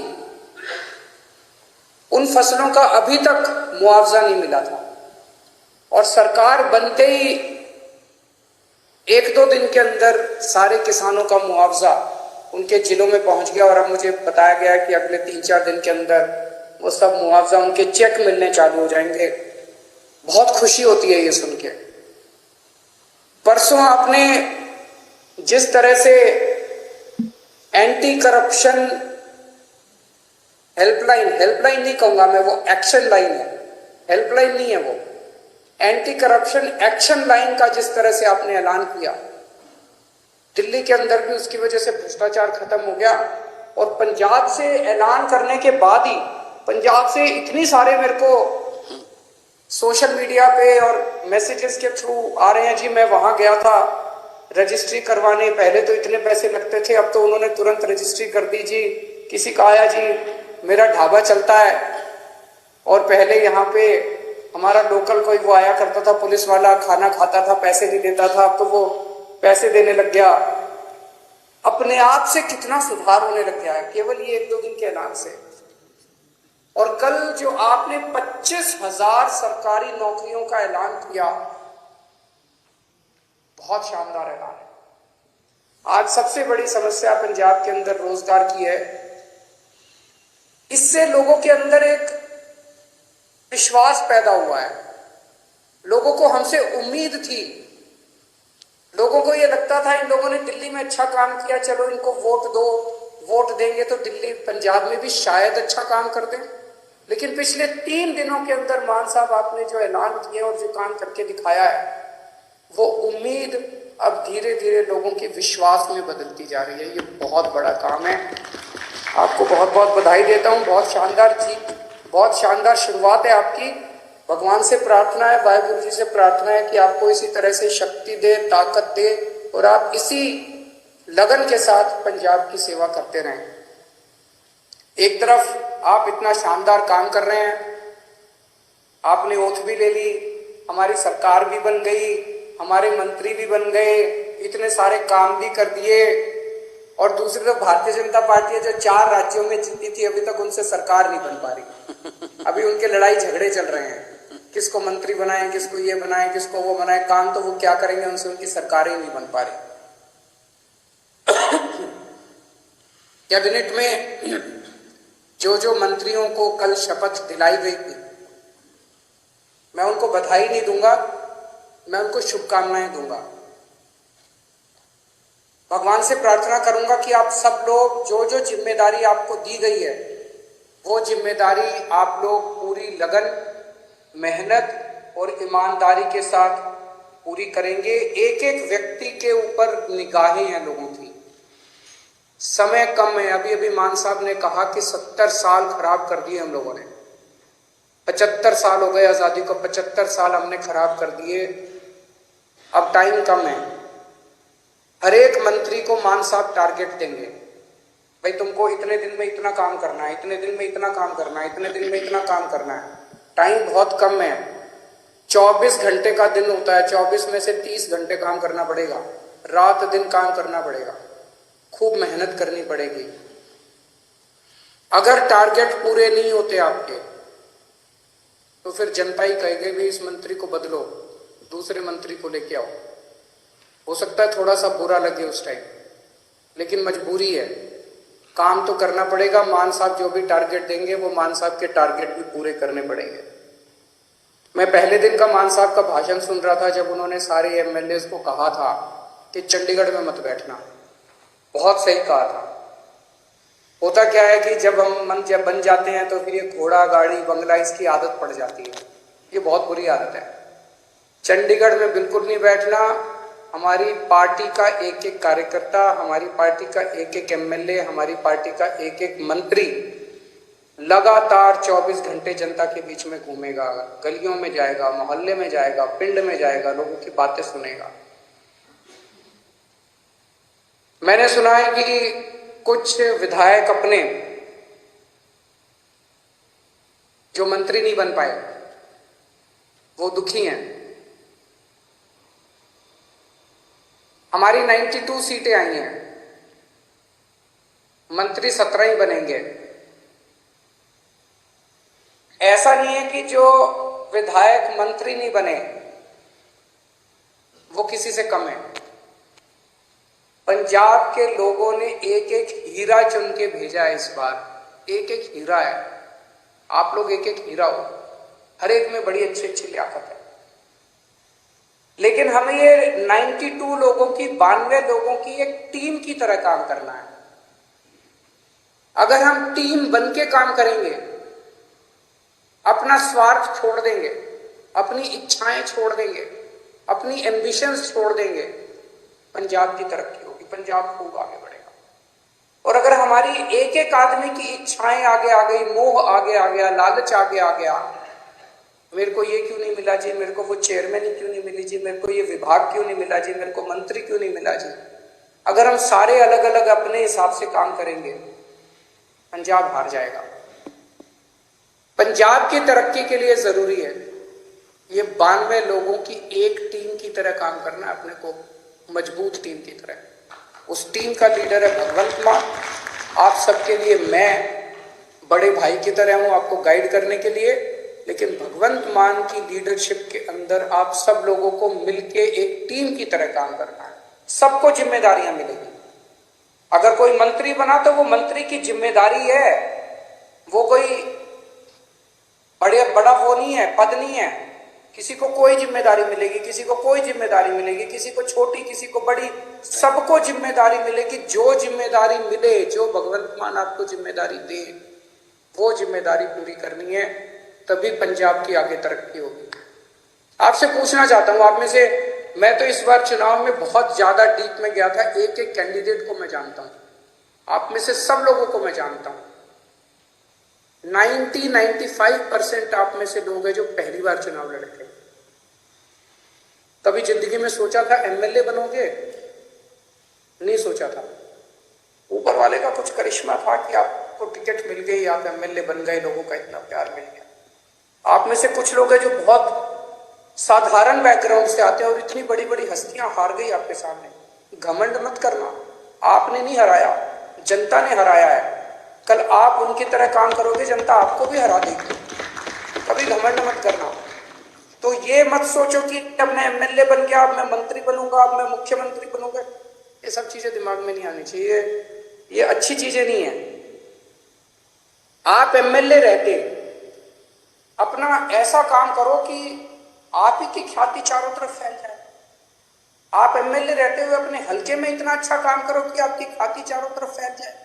उन फसलों का अभी तक मुआवजा नहीं मिला था, और सरकार बनते ही 1-2 दिन के अंदर सारे किसानों का मुआवजा उनके जिलों में पहुंच गया। और अब मुझे बताया गया है कि अगले 3-4 दिन के अंदर वो सब मुआवजा उनके चेक मिलने चालू हो जाएंगे। बहुत खुशी होती है ये सुन के। परसों आपने जिस तरह से एंटी करप्शन हेल्पलाइन नहीं कहूंगा मैं, वो एक्शन लाइन है, हेल्पलाइन नहीं है, वो एंटी करप्शन एक्शन लाइन का जिस तरह से आपने ऐलान किया, दिल्ली के अंदर भी उसकी वजह से भ्रष्टाचार खत्म हो गया। और पंजाब से ऐलान करने के बाद ही पंजाब से इतनी सारे मेरे को सोशल मीडिया पे और मैसेजेस के थ्रू आ रहे हैं, जी मैं वहां गया था रजिस्ट्री करवाने, पहले तो इतने पैसे लगते थे, अब तो उन्होंने तुरंत रजिस्ट्री कर दी जी। किसी का आया, जी मेरा ढाबा चलता है और पहले यहाँ पे हमारा लोकल कोई वो आया करता था पुलिस वाला, खाना खाता था, पैसे नहीं देता था, अब तो वो पैसे देने लग गया। अपने आप से कितना सुधार होने लग गया है केवल ये 1-2 दिन के ऐलान से। और कल जो आपने 25,000 सरकारी नौकरियों का ऐलान किया, बहुत शानदार ऐलान है। आज सबसे बड़ी समस्या पंजाब के अंदर रोजगार की है। इससे लोगों के अंदर एक विश्वास पैदा हुआ है, लोगों को हमसे उम्मीद थी, लोगों को यह लगता था इन लोगों ने दिल्ली में अच्छा काम किया, चलो इनको वोट दो, वोट देंगे तो दिल्ली पंजाब में भी शायद अच्छा काम कर दें। लेकिन पिछले 3 दिनों के अंदर मान साहब आपने जो ऐलान किए और जो काम करके दिखाया है, वो उम्मीद अब धीरे धीरे लोगों के विश्वास में बदलती जा रही है। ये बहुत बड़ा काम है, आपको बहुत बहुत बधाई देता हूँ। बहुत शानदार चीज, बहुत शानदार शुरुआत है आपकी। भगवान से प्रार्थना है, वाहिगुरु जी से प्रार्थना है कि आपको इसी तरह से शक्ति दे, ताकत दे और आप इसी लगन के साथ पंजाब की सेवा करते रहें। एक तरफ आप इतना शानदार काम कर रहे हैं, आपने ओथ भी ले ली, हमारी सरकार भी बन गई, हमारे मंत्री भी बन गए, इतने सारे काम भी कर दिए। और दूसरी तरफ भारतीय जनता पार्टी है जो 4 राज्यों में जीती थी, अभी तक उनसे सरकार नहीं बन पा रही। अभी उनके लड़ाई झगड़े चल रहे हैं, किसको मंत्री बनाएं, किसको ये बनाएं, किसको वो बनाएं। काम तो वो क्या करेंगे, उनसे उनकी सरकारें नहीं बन पा रही। कैबिनेट में जो मंत्रियों को कल शपथ दिलाई गई थी, मैं उनको बधाई नहीं दूंगा, मैं उनको शुभकामनाएं दूंगा। भगवान से प्रार्थना करूंगा कि आप सब लोग जो जिम्मेदारी आपको दी गई है, वो जिम्मेदारी आप लोग पूरी लगन, मेहनत और ईमानदारी के साथ पूरी करेंगे। एक एक व्यक्ति के ऊपर निगाहें हैं लोगों की, समय कम है। अभी मान साहब ने कहा कि 70 साल खराब कर दिए हम लोगों ने, 75 साल हो गए आजादी को, 75 साल हमने खराब कर दिए। अब टाइम कम है। हर एक मंत्री को मान साहब टारगेट देंगे, भाई तुमको इतने दिन में इतना काम करना है, इतने दिन में इतना काम करना है, इतने दिन में इतना काम करना है। टाइम बहुत कम है, 24 घंटे का दिन होता है, 24 में से 30 घंटे काम करना पड़ेगा, रात दिन काम करना पड़ेगा, खूब मेहनत करनी पड़ेगी। अगर टारगेट पूरे नहीं होते आपके, तो फिर जनता ही कहेगी भी इस मंत्री को बदलो, दूसरे मंत्री को लेके आओ। हो सकता है थोड़ा सा बुरा लगे उस टाइम, लेकिन मजबूरी है, काम तो करना पड़ेगा। मान साहब जो भी टारगेट देंगे, वो मान साहब के टारगेट भी पूरे करने पड़ेंगे। मैं पहले दिन का मान साहब का भाषण सुन रहा था, जब उन्होंने सारे एमएलए को कहा था कि चंडीगढ़ में मत बैठना, बहुत सही कहा था। होता क्या है कि जब हम जब बन जाते हैं तो फिर ये घोड़ा गाड़ी बंगला इसकी आदत पड़ जाती है, ये बहुत बुरी आदत है। चंडीगढ़ में बिल्कुल नहीं बैठना। हमारी पार्टी का एक एक कार्यकर्ता, हमारी पार्टी का एक एक एमएलए, हमारी पार्टी का एक एक मंत्री लगातार 24 घंटे जनता के बीच में घूमेगा, गलियों में जाएगा, मोहल्ले में जाएगा, पिंड में जाएगा, लोगों की बातें सुनेगा। मैंने सुना है कि कुछ विधायक अपने जो मंत्री नहीं बन पाए, वो दुखी हैं। हमारी 92 सीटें आई हैं, मंत्री 17 ही बनेंगे। ऐसा नहीं है कि जो विधायक मंत्री नहीं बने वो किसी से कम है। पंजाब के लोगों ने एक एक हीरा चुन के भेजा है इस बार, एक एक हीरा है। आप लोग एक एक हीरा हो, हर एक में बड़ी अच्छी अच्छी लियाकत है। लेकिन हमें ये 92 लोगों की, 92 लोगों की एक टीम की तरह काम करना है। अगर हम टीम बन के काम करेंगे, अपना स्वार्थ छोड़ देंगे, अपनी इच्छाएं छोड़ देंगे, अपनी एम्बिशंस छोड़ देंगे, पंजाब की तरक्की होगी। पंजाब खूब आगे बढ़ेगा। और अगर हमारी एक एक आदमी की इच्छाएं आगे आ गई, मोह आगे आ गया, लालच आगे आ गया, मेरे को ये क्यों नहीं मिला जी, मेरे को वो चेयरमैन ही क्यों नहीं मिली जी, मेरे को ये विभाग क्यों नहीं मिला जी, मेरे को मंत्री क्यों नहीं मिला जी, अगर हम सारे अलग अलग अपने हिसाब से काम करेंगे, पंजाब हार जाएगा। पंजाब की तरक्की के लिए जरूरी है ये 92 लोगों की एक टीम की तरह काम करना, अपने को मजबूत टीम की तरह। उस टीम का लीडर है भगवंत मान। आप सबके लिए मैं बड़े भाई की तरह हूं, आपको गाइड करने के लिए, लेकिन भगवंत मान की लीडरशिप के अंदर आप सब लोगों को मिलके एक टीम की तरह काम करना है। सबको जिम्मेदारियां मिलेगी। अगर कोई मंत्री बना तो वो मंत्री की जिम्मेदारी है, वो कोई बड़ा वो नहीं है, पद नहीं है। किसी को कोई जिम्मेदारी मिलेगी, किसी को कोई जिम्मेदारी मिलेगी, किसी को छोटी, किसी को बड़ी, सबको जिम्मेदारी मिलेगी। जो जिम्मेदारी मिले, जो भगवंत मान आपको जिम्मेदारी दे, वो जिम्मेदारी पूरी करनी है, तभी पंजाब की आगे तरक्की होगी। आपसे पूछना चाहता हूं, आप में से, मैं तो इस बार चुनाव में बहुत ज्यादा डीप में गया था, एक एक कैंडिडेट को मैं जानता हूं, आप में से सब लोगों को मैं जानता हूं। 95% आप में से लोग हैं जो पहली बार चुनाव लड़े थे। कभी जिंदगी में सोचा था एमएलए बनोगे? नहीं सोचा था। ऊपर वाले का कुछ करिश्मा था कि आपको टिकट मिल गई, आप एमएलए बन गए, लोगों का इतना प्यार मिल गया। आप में से कुछ लोग हैं जो बहुत साधारण बैकग्राउंड से आते हैं और इतनी बड़ी बड़ी हस्तियां हार गई आपके सामने। घमंड मत करना, आपने नहीं हराया, जनता ने हराया है। कल आप उनकी तरह काम करोगे, जनता आपको भी हरा देगी। कभी घमंड मत करना। तो ये मत सोचो कि अब मैं एमएलए बन गया, अब मैं मंत्री बनूंगा, अब मैं मुख्यमंत्री बनूंगा। ये सब चीजें दिमाग में नहीं आनी चाहिए, ये अच्छी चीजें नहीं है। आप एमएलए रहते अपना ऐसा काम करो कि आप ही की ख्याति चारों तरफ फैल जाए। आप एमएलए रहते हुए अपने हलके में इतना अच्छा काम करो कि आपकी ख्याति चारों तरफ फैल जाए,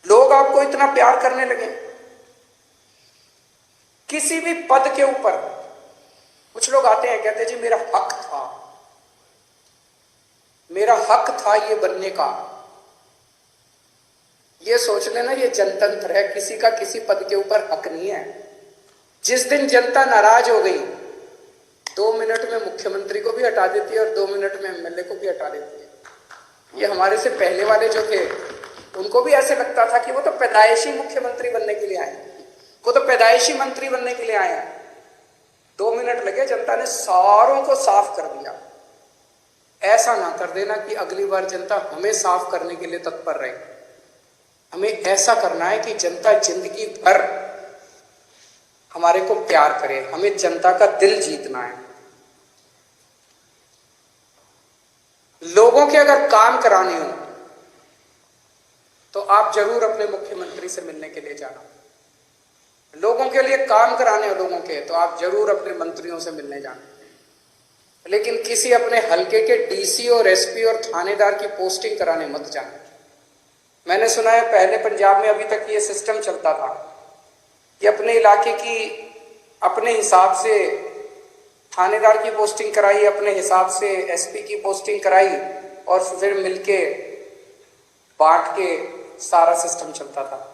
लोग आपको इतना प्यार करने लगे। किसी भी पद के ऊपर कुछ लोग आते हैं, कहते हैं जी मेरा हक था, मेरा हक था ये बनने का। ये सोच लेना ये जनतंत्र है, किसी का किसी पद के ऊपर हक नहीं है। जिस दिन जनता नाराज हो गई, 2 मिनट में मुख्यमंत्री को भी हटा देती है और 2 मिनट में एमएलए को भी हटा देती है। ये हमारे से पहले वाले जो थे, उनको भी ऐसे लगता था कि वो तो पैदाइशी मुख्यमंत्री बनने के लिए आए, वो तो पैदाइशी मंत्री बनने के लिए आए हैं। 2 मिनट लगे, जनता ने सारों को साफ कर दिया। ऐसा ना कर देना कि अगली बार जनता हमें साफ करने के लिए तत्पर रहे। हमें ऐसा करना है कि जनता जिंदगी भर हमारे को प्यार करे, हमें जनता का दिल जीतना है। लोगों के अगर काम कराने हो तो आप जरूर अपने मुख्यमंत्री से मिलने के लिए जाना। लोगों के लिए काम कराने हो लोगों के, तो आप जरूर अपने मंत्रियों से मिलने जाना। लेकिन किसी अपने हलके के डीसी और एसपी और थानेदार की पोस्टिंग कराने मत जाना। मैंने सुना है पहले पंजाब में अभी तक ये सिस्टम चलता था कि अपने इलाके की अपने हिसाब से थानेदार की पोस्टिंग कराई, अपने हिसाब से एसपी की पोस्टिंग कराई और फिर मिलके बांट के सारा सिस्टम चलता था।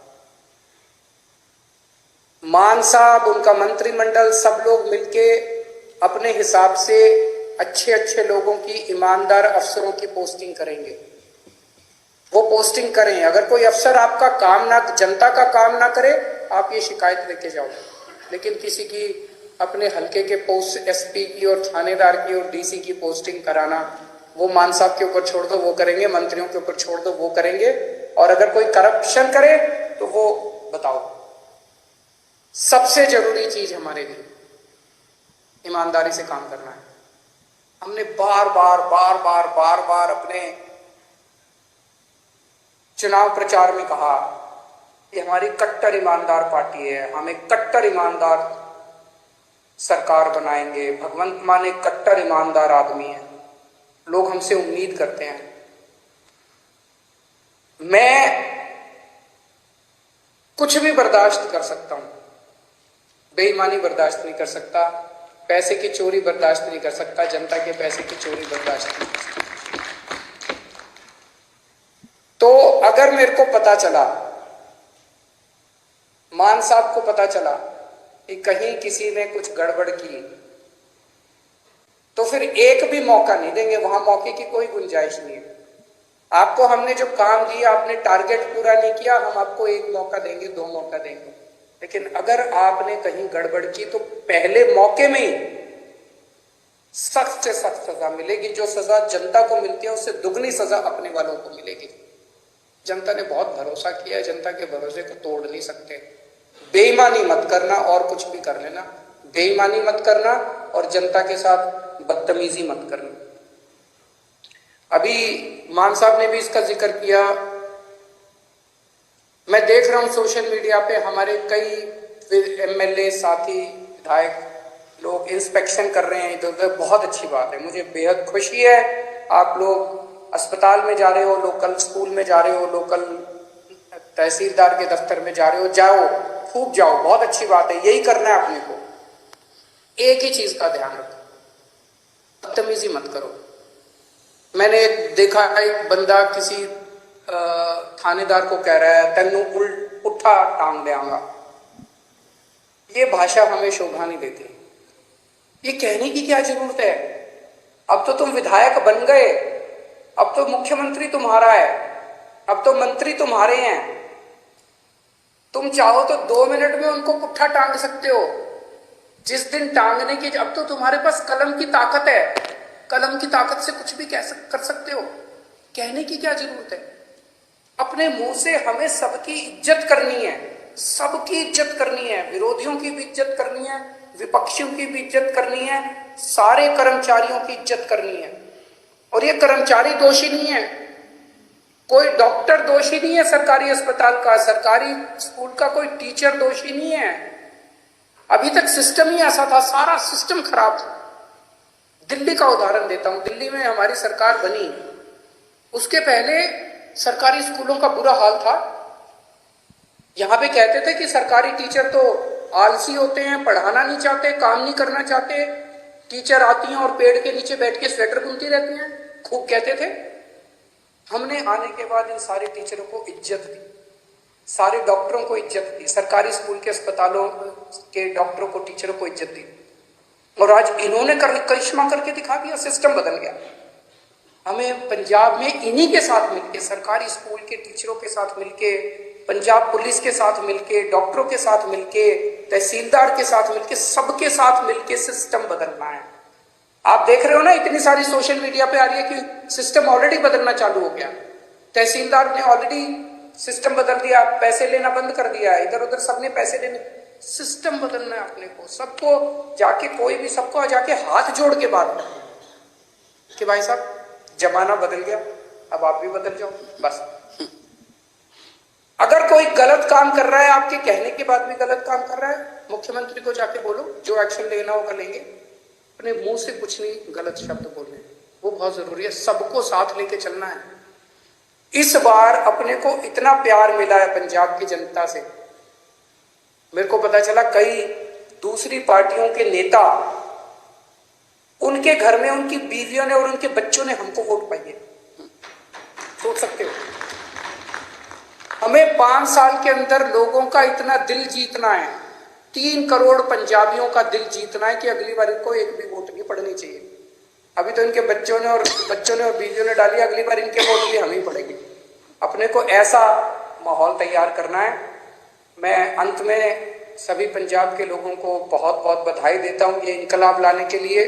मान साहब, उनका मंत्रिमंडल, सब लोग मिलके अपने हिसाब से अच्छे अच्छे लोगों की, ईमानदार अफसरों की पोस्टिंग करेंगे। वो पोस्टिंग करें। अगर कोई अफसर आपका काम ना, जनता का काम ना करे, आप ये शिकायत लेके जाओ। लेकिन किसी की अपने हलके के पोस्ट, एसपी की और थानेदार की और डीसी की पोस्टिंग कराना, वो मान साहब के ऊपर छोड़ दो, वो करेंगे। मंत्रियों के ऊपर छोड़ दो, वो करेंगे। और अगर कोई करप्शन करे तो वो बताओ। सबसे जरूरी चीज हमारे लिए ईमानदारी से काम करना है। हमने बार बार अपने चुनाव प्रचार में कहा कि हमारी कट्टर ईमानदार पार्टी है, हम एक कट्टर ईमानदार सरकार बनाएंगे। भगवंत मान एक कट्टर ईमानदार आदमी है, लोग हमसे उम्मीद करते हैं। मैं कुछ भी बर्दाश्त कर सकता हूं, बेईमानी बर्दाश्त नहीं कर सकता, पैसे की चोरी बर्दाश्त नहीं कर सकता, जनता के पैसे की चोरी बर्दाश्त नहीं कर सकता। तो अगर मेरे को पता चला, मान साहब को पता चला कि कहीं किसी ने कुछ गड़बड़ की, तो फिर एक भी मौका नहीं देंगे, वहां मौके की कोई गुंजाइश नहीं है। आपको हमने जो काम दिया, आपने टारगेट पूरा नहीं किया, हम आपको एक मौका देंगे, 2 मौका देंगे, लेकिन अगर आपने कहीं गड़बड़ की तो पहले मौके में ही सख्त से सख्त सजा मिलेगी। जो सजा जनता को मिलती है उससे दुगनी सजा अपने वालों को मिलेगी। जनता ने बहुत भरोसा किया है, जनता के भरोसे को तोड़ नहीं सकते। बेईमानी मत करना और कुछ भी कर लेना, बेईमानी मत करना और जनता के साथ बदतमीजी मत करना। अभी मान साहब ने भी इसका जिक्र किया। मैं देख रहा हूं सोशल मीडिया पे हमारे कई एमएलए साथी विधायक लोग इंस्पेक्शन कर रहे हैं इधर उधर, बहुत अच्छी बात है, मुझे बेहद खुशी है। आप लोग अस्पताल में जा रहे हो, लोकल स्कूल में जा रहे हो, लोकल तहसीलदार के दफ्तर में जा रहे हो, जाओ, खूब जाओ, बहुत अच्छी बात है, यही करना है अपने को। एक ही चीज का ध्यान रखो, बदतमीजी मत करो। मैंने देखा एक बंदा किसी थानेदार को कह रहा है तेनू उठा टांग देंगा। ये भाषा हमें शोभा नहीं देती। ये कहने की क्या जरूरत है? अब तो तुम विधायक बन गए, अब तो मुख्यमंत्री तुम्हारा है, अब तो मंत्री तुम्हारे हैं, तुम चाहो तो 2 मिनट में उनको पुट्ठा टांग सकते हो। जिस दिन टांगने की, अब तो तुम्हारे पास कलम की ताकत है, कलम की ताकत से कुछ भी कर सकते हो। कहने की क्या जरूरत है? अपने मुंह से हमें सबकी इज्जत करनी है, सबकी इज्जत करनी है, विरोधियों की भी इज्जत करनी है, विपक्षियों की भी इज्जत करनी है, सारे कर्मचारियों की इज्जत करनी है। और ये कर्मचारी दोषी नहीं है, कोई डॉक्टर दोषी नहीं है सरकारी अस्पताल का, सरकारी स्कूल का कोई टीचर दोषी नहीं है। अभी तक सिस्टम ही ऐसा था, सारा सिस्टम खराब था। दिल्ली का उदाहरण देता हूं, दिल्ली में हमारी सरकार बनी, उसके पहले सरकारी स्कूलों का बुरा हाल था। यहां पे कहते थे कि सरकारी टीचर तो आलसी होते हैं, पढ़ाना नहीं चाहते, काम नहीं करना चाहते, टीचर आती हैं और पेड़ के नीचे बैठ के स्वेटर बुनती रहती हैं, खूब कहते थे। हमने आने के बाद इन सारे टीचरों को इज्जत दी, सारे डॉक्टरों को इज्जत दी, सरकारी स्कूल के अस्पतालों के डॉक्टरों को, टीचरों को इज्जत दी। और आज इन्होंने करिश्मा करके दिखा दिया, सिस्टम बदल गया। हमें पंजाब में इन्हीं के साथ मिलके, सरकारी स्कूल के टीचरों के साथ मिलके, पंजाब पुलिस के साथ मिलके, डॉक्टरों के साथ मिलके, तहसीलदार के साथ मिलके, सबके साथ मिलके सिस्टम बदलना है। आप देख रहे हो ना, इतनी सारी सोशल मीडिया पे आ रही है कि सिस्टम ऑलरेडी बदलना चालू हो गया, तहसीलदार ने ऑलरेडी सिस्टम बदल दिया, पैसे लेना बंद कर दिया, इधर उधर सबने पैसे लेने। सिस्टम बदलना है अपने को, सबको जाके, कोई भी सबको जाके हाथ जोड़ के बात करें कि भाई साहब जमाना बदल गया, अब आप भी बदल जाओ। बस अगर कोई गलत काम कर रहा है, आपके कहने के बाद भी गलत काम कर रहा है, मुख्यमंत्री को जाके बोलो, जो एक्शन लेना होगा लेंगे। अपने मुंह से कुछ नहीं गलत शब्द बोलने, वो बहुत जरूरी है। सबको साथ लेके चलना है। इस बार अपने को इतना प्यार मिला है पंजाब की जनता से। मेरे को पता चला कई दूसरी पार्टियों के नेता, उनके घर में उनकी बीवियों ने और उनके बच्चों ने हमको वोट पाई है। सोच सकते हो, हमें 5 साल के अंदर लोगों का इतना दिल जीतना है, 3 करोड़ पंजाबियों का दिल जीतना है कि अगली बार इनको एक भी वोट नहीं पड़नी चाहिए। अभी तो इनके बच्चों ने और बीवियों ने डाली, अगली बार इनके वोट भी हमें ही पड़ेगी। अपने को ऐसा माहौल तैयार करना है। मैं अंत में सभी पंजाब के लोगों को बहुत बहुत बधाई देता हूं ये इनकलाब लाने के लिए।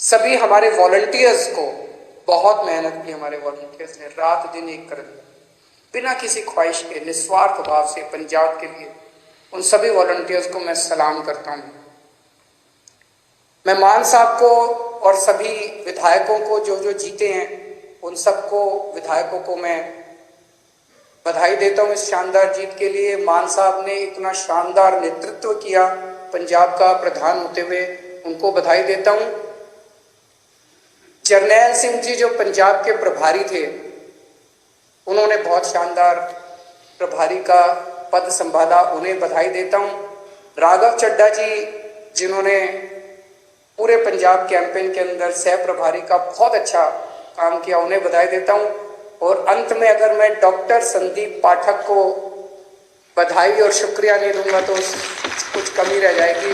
सभी हमारे वॉलंटियर्स को, बहुत मेहनत की हमारे वॉलंटियर्स ने, रात दिन एक कर दिया, बिना किसी ख्वाहिश के, निस्वार्थ भाव से पंजाब के लिए। उन सभी वॉलंटियर्स को मैं सलाम करता हूं। मैं मान साहब को और सभी विधायकों को जो जीते हैं, उन सबको विधायकों को मैं बधाई देता हूं इस शानदार जीत के लिए। मान साहब ने इतना शानदार नेतृत्व किया पंजाब का प्रधान होते हुए, उनको बधाई देता हूं। जरनैल सिंह जी जो पंजाब के प्रभारी थे, उन्होंने बहुत शानदार प्रभारी का पद संभाला, उन्हें बधाई देता हूं। राघव चड्ढा जी जिन्होंने पूरे पंजाब कैंपेन के अंदर सह प्रभारी का बहुत अच्छा काम किया, उन्हें बधाई देता हूं। और अंत में अगर मैं डॉक्टर संदीप पाठक को बधाई और शुक्रिया नहीं दूंगा तो कुछ कमी रह जाएगी।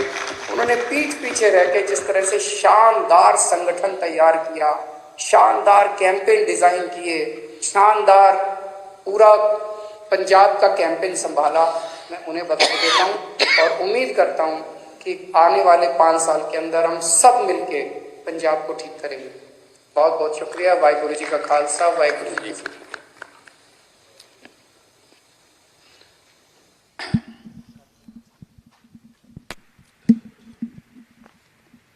उन्होंने पीठ पीछे रह के जिस तरह से शानदार संगठन तैयार किया, शानदार कैंपेन डिजाइन किए, शानदार पूरा पंजाब का कैंपेन संभाला, मैं उन्हें बधाई देता हूं और उम्मीद करता हूं कि आने वाले 5 साल के अंदर हम सब मिलके पंजाब को ठीक करेंगे। बहुत बहुत शुक्रिया। वाहिगुरु जी का खालसा, वाहिगुरु जी की फतेह।